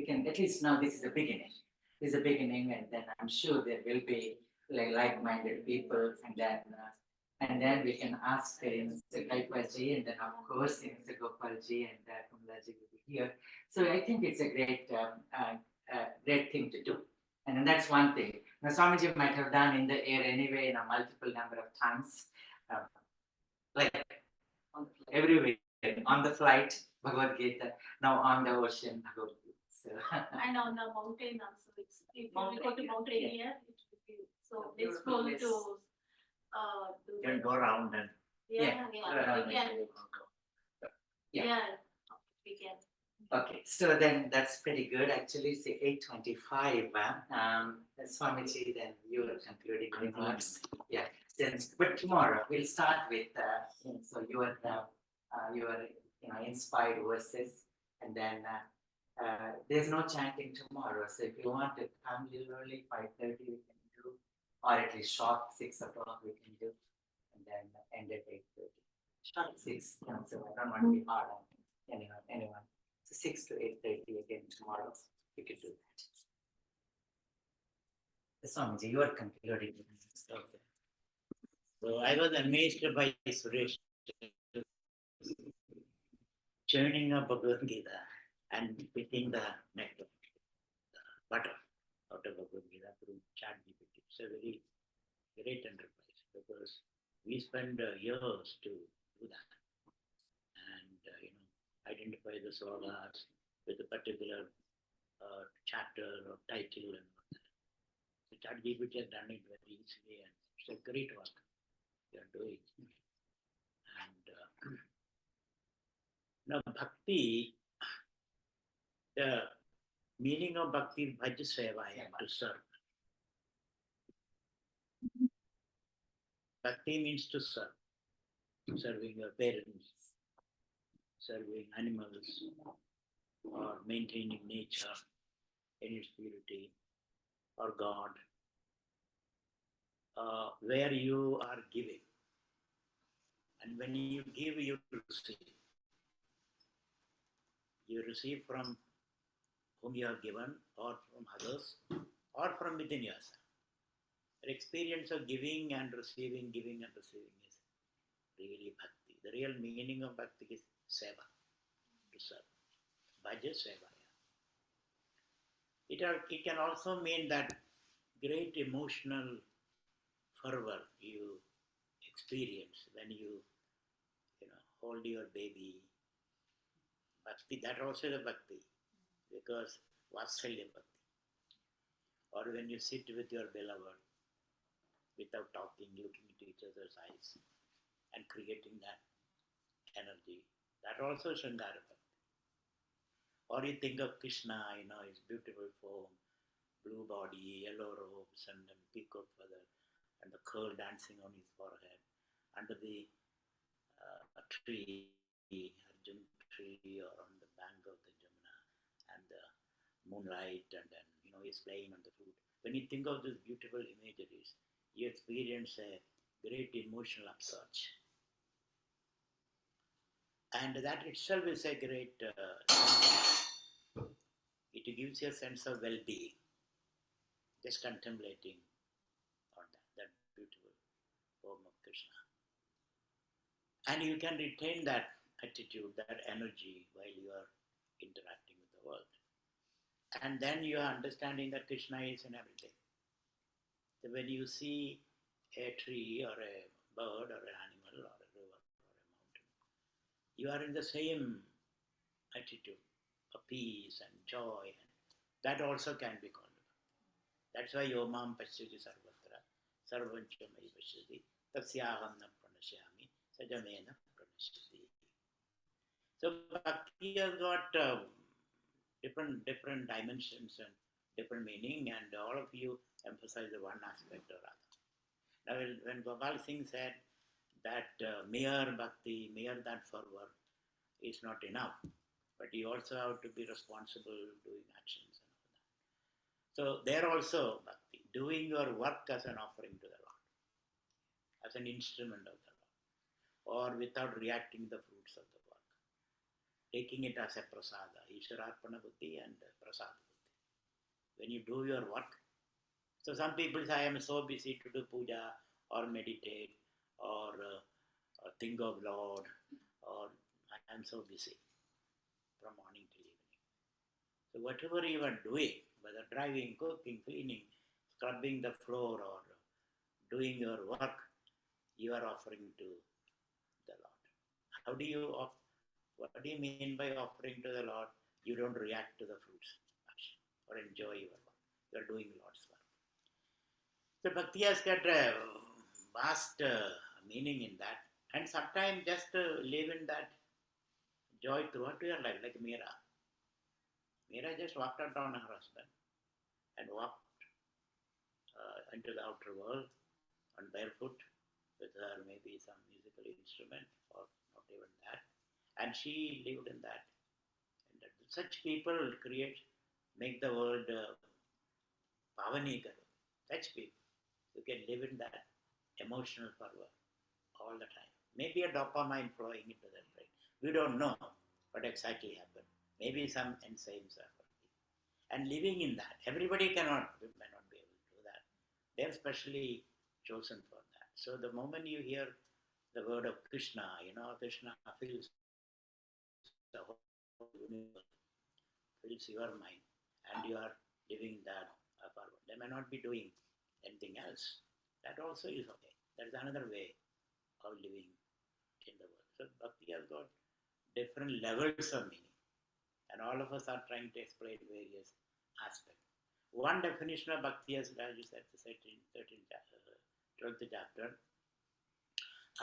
can at least now this is a beginning. This is a beginning, and then I'm sure there will be like-minded people, and then we can ask Kaikwaji, and then of course Gopalji and Kumlaji will be here. So I think it's a great thing to do, and then that's one thing. Now Swamiji might have done in the air anyway, multiple number of times. Like everywhere, on the flight, Bhagavad Gita, now on the ocean, Bhagavad Gita. So.
And on the mountain also, if you go to Mount
Yeah.
Rainier, it will be so
Beautiful
blissful
place.
to
You can go around and.
yeah, we can,
Yeah.
we can.
Okay, so then that's pretty good. Actually, say 8:25. Swamiji, then your concluding remarks. Yeah. Then, but tomorrow we'll start with so your inspired verses, and then there's no chanting tomorrow. So if you want to come a little early, 5:30 we can do, or at least sharp 6 o'clock we can do, and then end at 8:30. Sharp 6. So I don't want to be hard on anyone. So 6 to 8:30 again tomorrow. We could do that. Swamiji, you are concluding.
Okay. So I was amazed by Suresh churning of Bhagavad Gita and putting the nectar, the butter out of Bhagavad Gita through chat GPT. It's a very great enterprise because we spend years to do that and identify the slogas with a particular chapter or title and all that. So ChatGPT has done it very easily and it's a great work you are doing. And now Bhakti, the meaning of Bhakti is Bhajasevayam, to serve. Bhakti means to serve, serving your parents, serving animals, or maintaining nature in its purity, or God, where you are giving. And when you give, you receive. You receive from whom you are given, or from others, or from within yourself. The experience of giving and receiving is really bhakti. The real meaning of bhakti is seva, to serve. Bhaja sevaya. It can also mean that great emotional fervor you experience when you hold your baby. Bhakti, that also is a bhakti, because Vatsalya bhakti. Or when you sit with your beloved without talking, looking into each other's eyes and creating that energy, that also is Shringara bhakti. Or you think of Krishna, his beautiful form, blue body, yellow robes, and then peacock feather, and the curl dancing on his forehead, under the tree, Arjun tree, or on the bank of the Jamuna, and the moonlight, and then he's playing on the flute. When you think of these beautiful imageries, you experience a great emotional upsurge. And that itself is a great, it gives you a sense of well-being, just contemplating on that beautiful form of Krishna. And you can retain that attitude, that energy while you are interacting with the world. And then you are understanding that Krishna is in everything. So when you see a tree or a bird or an animal or a river or a mountain, you are in the same attitude of peace and joy. And that also can be called. That's why Yomam Pashyati Sarvatra, Sarvancha Mai Pashyati, Tasyaham na Pranashyami, Sajamena Pranashyati. So Bhakti has got different dimensions and different meaning, and all of you emphasize the one aspect or other. Now, when Gopal Singh said that mere bhakti, mere that fervor is not enough, but you also have to be responsible doing actions and all that. So there also bhakti, doing your work as an offering to the Lord, as an instrument of the Lord, or without reacting the fruits of the work, taking it as a prasada, Ishwararpana buddhi and prasada buddhi. When you do your work, so some people say, I am so busy to do puja or meditate or think of Lord, or I am so busy from morning till evening. So whatever you are doing, whether driving, cooking, cleaning, scrubbing the floor, or doing your work, you are offering to the Lord. What do you mean by offering to the Lord? You don't react to the fruits or enjoy your work. You are doing Lord's work. So Bhakti has got a vast meaning in that, and sometimes just live in that joy throughout your life, like Meera. Meera just walked out on her husband and walked into the outer world on barefoot with her maybe some musical instrument or not even that, and she lived in that. And such people make the world pavani karo. Such people who can live in that emotional fervor all the time. Maybe a dopamine flowing into their brain. We don't know what exactly happened. Maybe some enzymes are working. And living in that, everybody may not be able to do that. They're specially chosen for that. So the moment you hear the word of Krishna, Krishna fills the whole universe, fills your mind, and you are living that forward. They may not be doing anything else, that also is okay. That is another way of living in the world. So bhakti has got different levels of meaning, and all of us are trying to explain various aspects. One definition of bhakti, as Raju said, the 12th chapter,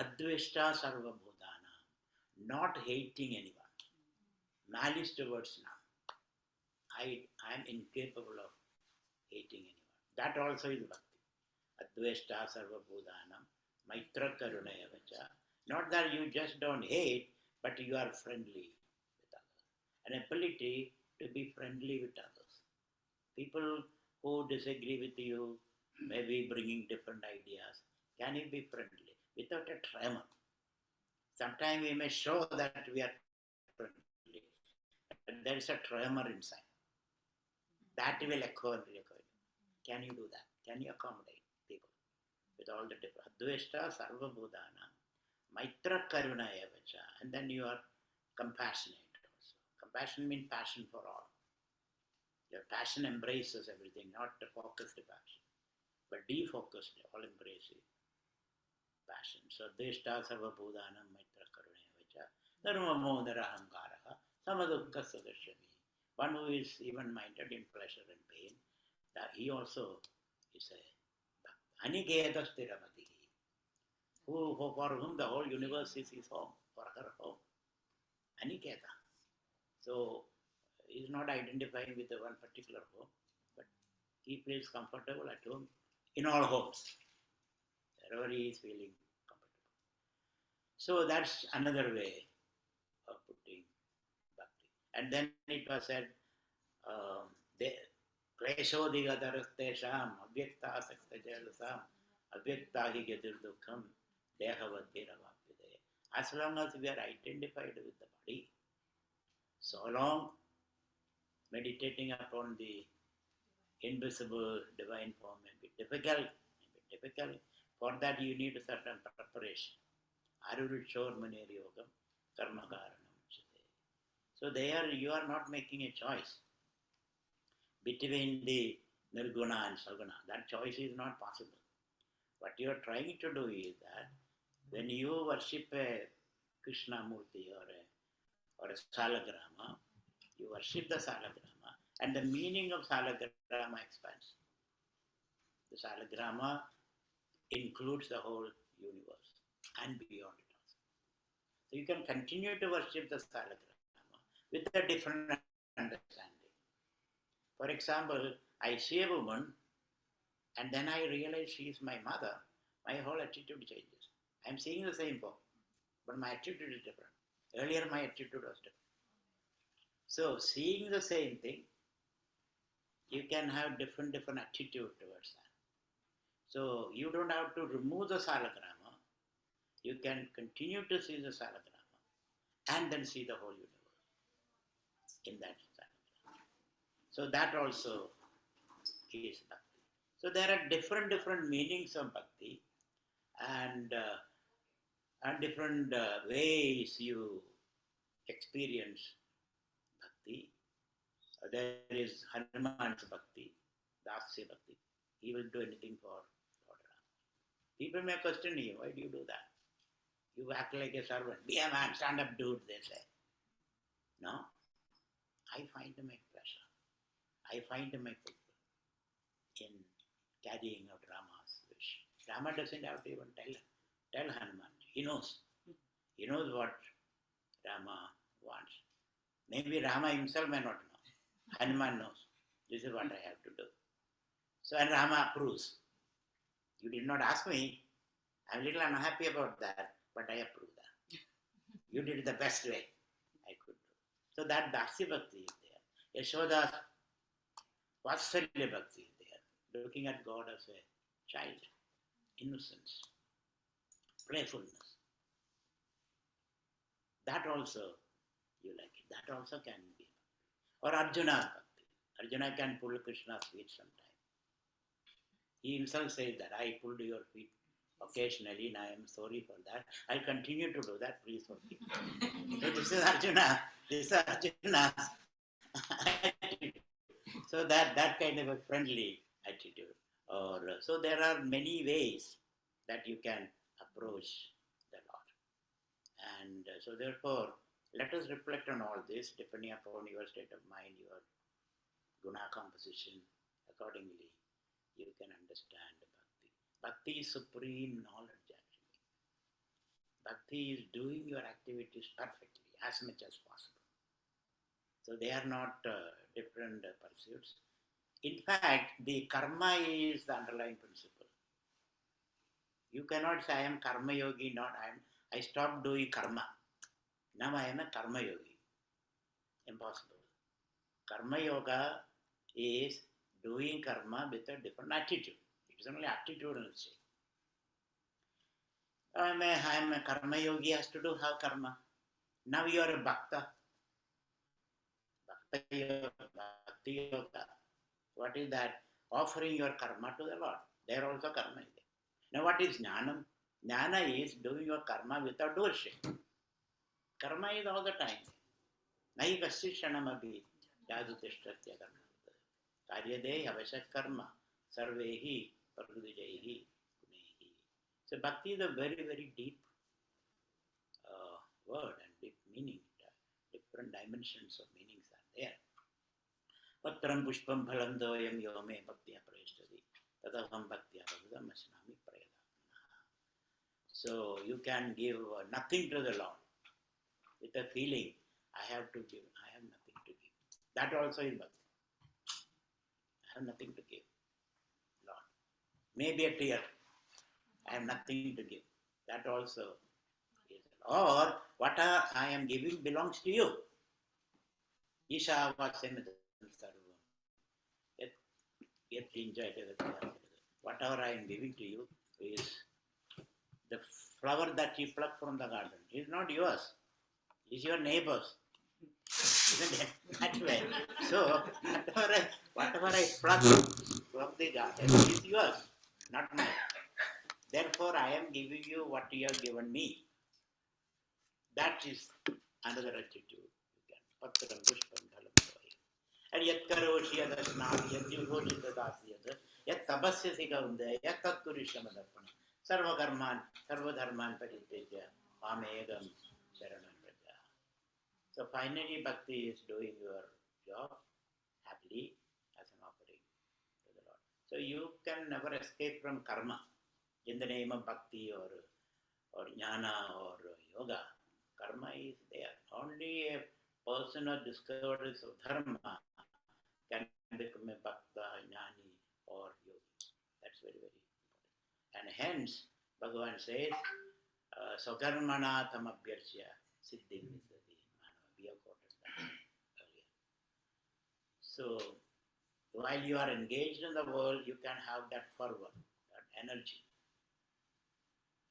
Adveshta Sarva Bodhana, not hating anyone, malice towards none. I am incapable of hating anyone. That also is bhakti. Adveshta Sarva Bodhana, Maitra Karunaya Vacha. Not that you just don't hate, but you are friendly with others. An ability to be friendly with others. People who disagree with you, maybe bringing different ideas, can you be friendly without a tremor? Sometimes we may show that we are friendly, but there is a tremor inside. That will occur. Can you do that? Can you accommodate people with all the different Adveshta Sarva Bodhana, Maitra Karuna Evacha, and then you are compassionate also. Compassion means passion for all. Your passion embraces everything, not the focused passion, but defocused, all embracing passion. So Adveshta Sarva Bodhana, Maitra Karuna Evacha, Dharma Modara Hankaraha, Samadukka Sadashami. One who is even-minded in pleasure and pain, that he also is a Aniketa Stiramati, for whom the whole universe is his home, for her home. Aniketa. So he is not identifying with the one particular home, but he feels comfortable at home in all homes, wherever he is feeling comfortable. So that's another way of putting bhakti. And then it was said, Kleshodhigadarastesham, Abhyakta Saktajalasam, Abhyakta Higadirdukham, Dehavadhiravapide. As long as we are identified with the body, so long meditating upon the invisible divine form may be difficult. For that you need a certain preparation. Arurichormaneri yogam, karma karanam chite. So there you are not making a choice between the nirguna and saguna. That choice is not possible. What you are trying to do is that when you worship a Krishna Murti or a Salagrama, you worship the Salagrama, and the meaning of Salagrama expands. The Salagrama includes the whole universe and beyond it also. So you can continue to worship the Salagrama with a different understanding. For example, I see a woman and then I realize she is my mother, my whole attitude changes. I am seeing the same form, but my attitude is different. Earlier my attitude was different. So seeing the same thing, you can have different attitude towards that. So you don't have to remove the Salagrama. You can continue to see the Salagrama and then see the whole universe in that Salagrama. So that also is bhakti. So there are different meanings of bhakti, and different ways you experience bhakti. There is Hanuman's bhakti, Dasya bhakti. He will do anything for Lord Rama. People may question you, why do you do that? You act like a servant. Be a man, stand up, dude, they say. No, I find my pleasure. I find my fulfillment in carrying out Rama's wish. Rama doesn't have to even tell Hanuman. He knows. He knows what Rama wants. Maybe Rama himself may not know. Hanuman knows. This is what I have to do. So, and Rama approves. You did not ask me. I'm a little unhappy about that, but I approve that. You did it the best way I could do. So that Dasya Bhakti is there. Yashoda's Vatsalya Bhakti is there. Looking at God as a child. Innocence. Playfulness. That also you like it. That also can be. Or Arjuna's Bhakti. Arjuna can pull Krishna's feet sometimes. He himself says that I pulled your feet occasionally and I am sorry for that. I'll continue to do that, please forgive me. So this is Arjuna. This is Arjuna's attitude. So that kind of a friendly attitude Or so there are many ways that you can approach the Lord. And so therefore, let us reflect on all this depending upon your state of mind, your guna composition. Accordingly, you can understand Bhakti. Bhakti is supreme knowledge actually. Bhakti is doing your activities perfectly, as much as possible. So they are not different pursuits. In fact, the karma is the underlying principle. You cannot say I am karma yogi, I stopped doing karma. Now I am a karma yogi. Impossible. Karma yoga is doing karma with a different attitude. It is only attitudinal state. I am a karma yogi, has to do how karma. Now you are a bhakta. Bhakti yoga. What is that? Offering your karma to the Lord. There also karma is there. Now what is jnanam? Jnana is doing your karma without doership. Karma is all the time. Nahi kasishanamabi yadutishtatya karma. Karyade avashak karma sarvehi pragudijahi gunehi. So bhakti is a very, very deep word and deep meaning. Different dimensions of meanings are there. Patram pushpam phalam doyam yome bhaktiya prayashtadi tadaham bhaktiya bhagavadam asnami prayadamana. So you can give nothing to the Lord with a feeling, I have to give, I have nothing to give. That also is bhakti. I have nothing to give, Lord. Maybe a tear, I have nothing to give. That also is. Or what I am giving belongs to you. Isha vasemidam sarvam. Yet enjoy whatever I am giving to you is the flower that you pluck from the garden. It is not yours. It is your neighbor's. Isn't it? That way. So whatever I pluck from the garden is yours, not mine. Therefore, I am giving you what you have given me. That is another attitude. Patram pushpam dhalam doyam. And yat karoshi yadasnam yat yugoji tadasiyat yat tapasyasi kaunde yat tat kurishamadapana sarva karman sarva dharman paritejya mamegam sharanam praja. So finally, bhakti is doing your job happily as an offering to the Lord. So you can never escape from karma in the name of bhakti or jnana or yoga. Karma is there. Only a person who discovers of dharma can become a bhakta, jnani or yogi. That's very, very important. And hence, Bhagavan says, Sakarmana tamabhyarchya siddhim nisati manava. We have quoted that earlier. So, while you are engaged in the world, you can have that fervor, that energy.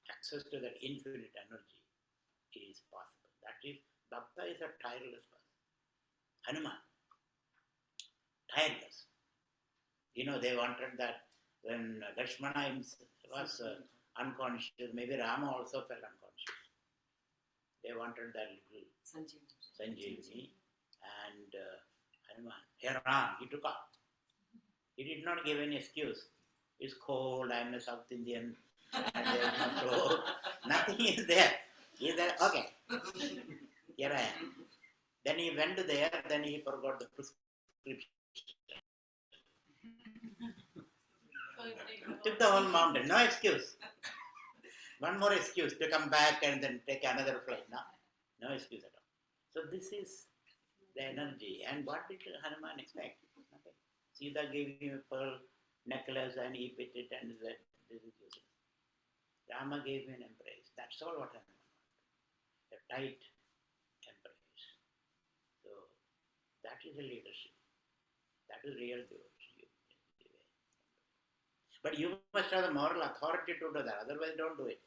Access to that infinite energy is possible. That is, Bhakta is a tireless person. Hanuman, tireless. You know, they wanted that when Lakshmana was unconscious, maybe Rama also fell unconscious. They wanted that little Sanjeevani and Hanuman. Here Ram, he took off. He did not give any excuse. It's cold, I'm a South Indian, and there is no clothes. Nothing is there. He said, okay, here I am. Then he went there, then he forgot the prescription. Took the whole mountain, no excuse. One more excuse to come back and then take another flight. No excuse at all. So this is the energy. And what did Hanuman expect? Nothing. Sita gave him a pearl necklace and he picked it and said, this is useless. Rama gave him an embrace. That's all what Hanuman wanted. A tight embrace. So that is a leadership. That is real devotion. But you must have the moral authority to do that. Otherwise, don't do it.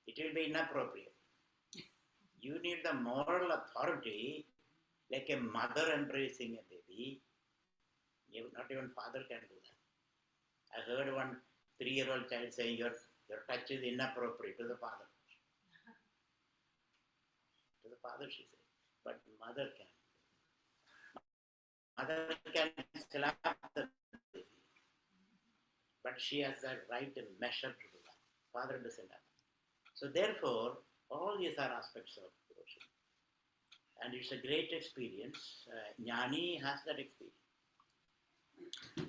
It will be inappropriate. You need the moral authority, like a mother embracing a baby. Not even father can do that. I heard one 3-year-old child saying, your touch is inappropriate to the father. To the father, she said. But mother can. Mother can slap the baby. but she has the right measure to do that. Father doesn't have. So therefore, all these are aspects of devotion. And it's a great experience. Jnani has that experience.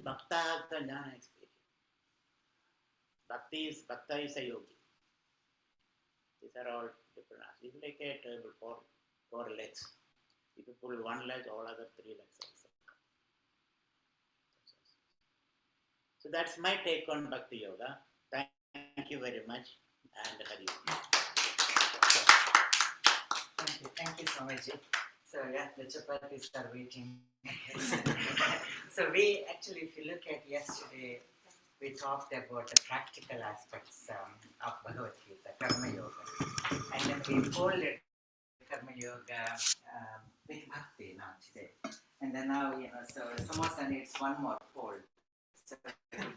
Bhakta has the jnana experience. Bhakta is a yogi. These are all different aspects. It's like a table, four legs. If you pull one leg, all other three legs also. So that's my take on Bhakti Yoga. Thank you very much, and Hari Om.
Thank you so much. So yeah, the chapatis are waiting. So we actually, if you look at yesterday, we talked about the practical aspects of Bhagavad Gita, Karma Yoga. And then we folded Karma Yoga with Bhakti now today. And then now, so Samosa needs one more fold. So we have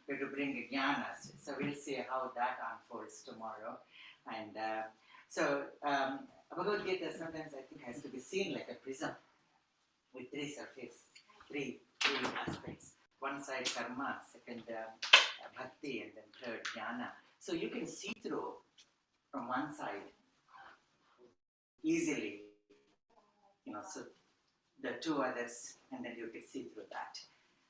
to bring Jnana. So we'll see how that unfolds tomorrow. And so Bhagavad Gita sometimes I think has to be seen like a prism with three surfaces, three aspects. One side karma, second bhakti, and then third jnana. So you can see through from one side easily, so the two others, and then you can see through that.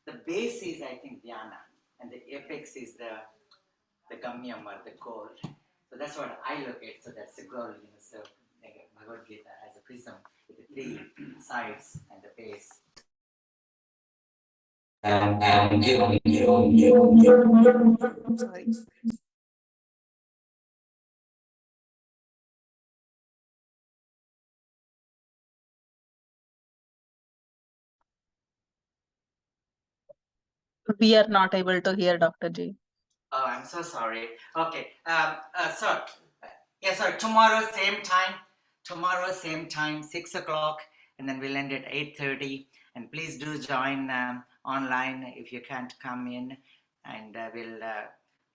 The base is, I think, dhyana, and the apex is the gamyam or the goal. So that's what I look at. So that's the goal. So like Bhagavad Gita has a prism with the three sides and the base. Sorry.
We are not able to hear Dr. G.
Oh, I'm so sorry. Okay. So tomorrow same time. Tomorrow same time, 6 o'clock, and then we'll end at 8:30. And please do join online if you can't come in, and we'll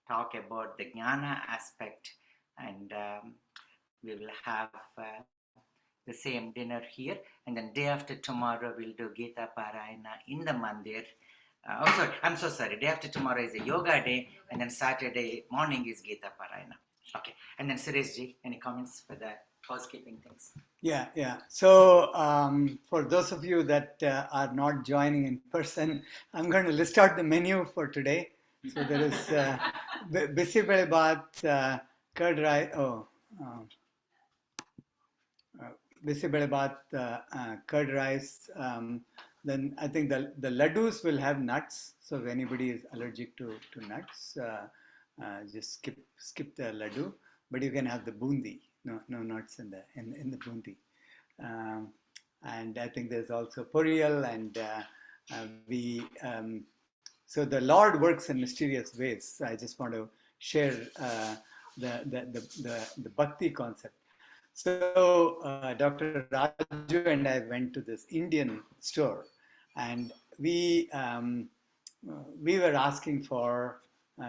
talk about the jnana aspect, and we will have the same dinner here. And then day after tomorrow, we'll do Gita Parayana in the mandir. I'm so sorry. Day after tomorrow is a yoga day, and then Saturday morning is Gita Parayana. Okay. And then Suresh Ji, any comments for the housekeeping things?
Yeah. So for those of you that are not joining in person, I'm going to list out the menu for today. So there is Bisi Bele Bhat, curd rice. Bisi Bele Bhat, curd rice. Then I think the laddus will have nuts. So if anybody is allergic to nuts, just skip the laddu. But you can have the bundi. No nuts in the bundi. And I think there's also poriyal, and so the Lord works in mysterious ways. So I just want to share the bhakti concept. So Dr. Raju and I went to this Indian store, and we were asking for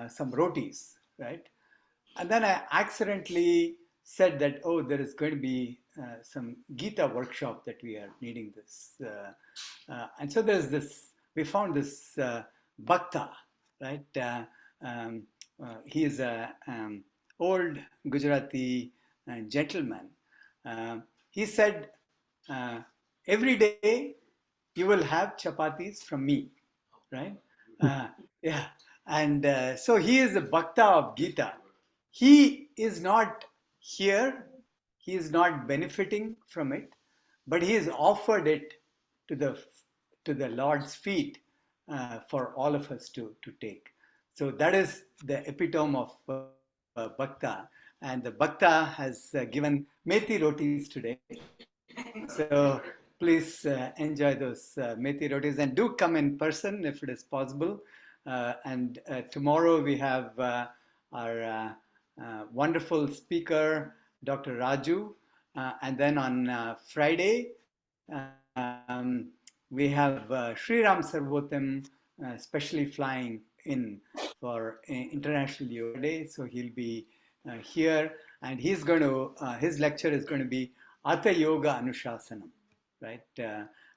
some rotis, right? And then I accidentally said that, there is going to be some Gita workshop that we are needing this. And so there's this, we found this Bhakta, right? He is an old Gujarati gentleman. He said, every day you will have chapatis from me, right? Yeah. And so he is the Bhakta of Gita. He is not here, he is not benefiting from it, but he has offered it to the Lord's feet for all of us to take. So that is the epitome of Bhakta. And the Bhakta has given methi rotis today. So please enjoy those methi rotis, and do come in person if it is possible. And tomorrow we have our wonderful speaker, Dr. Raju. And then on Friday, we have Sri Ram Sarvotam specially flying in for International Yoga Day. So he'll be here, and he's going to, his lecture is going to be Atha Yoga Anushasanam, right?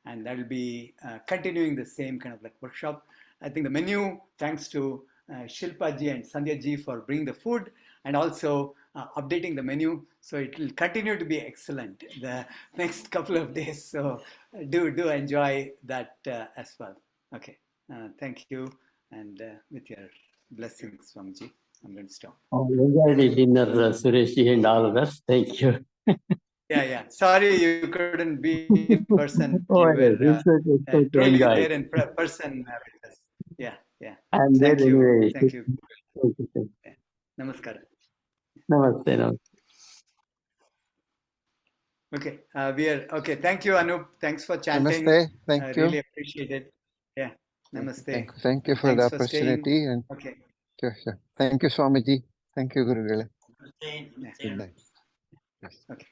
And that'll be continuing the same kind of like workshop. I think the menu, thanks to Shilpa ji and Sandhya ji for bringing the food and also updating the menu. So it will continue to be excellent the next couple of days. So do enjoy that as well. Okay. Thank you. And with your blessings, Swamiji, I'm going to stop.
Enjoy the dinner, Suresh and all of us. Thank you.
Yeah. Sorry you couldn't be in person.
Oh,
You were
it's okay,
truly
enjoy.
there in person with us. Yeah.
I'm there
Thank you.
anyway.
Thank you.
Thank you.
Namaskar.
Namaste. Namaste.
Okay, we are okay. Thank you, Anup. Thanks for chanting.
Namaste.
I
Thank you.
really appreciate it. Yeah, namaste.
Thank you for
Thanks
the
for staying.
opportunity. And
Okay,
sure. Thank you, Swamiji. Thank you, Gurugalu.
Namaste,
Yeah.
namaste.
Good night. Yes.
okay.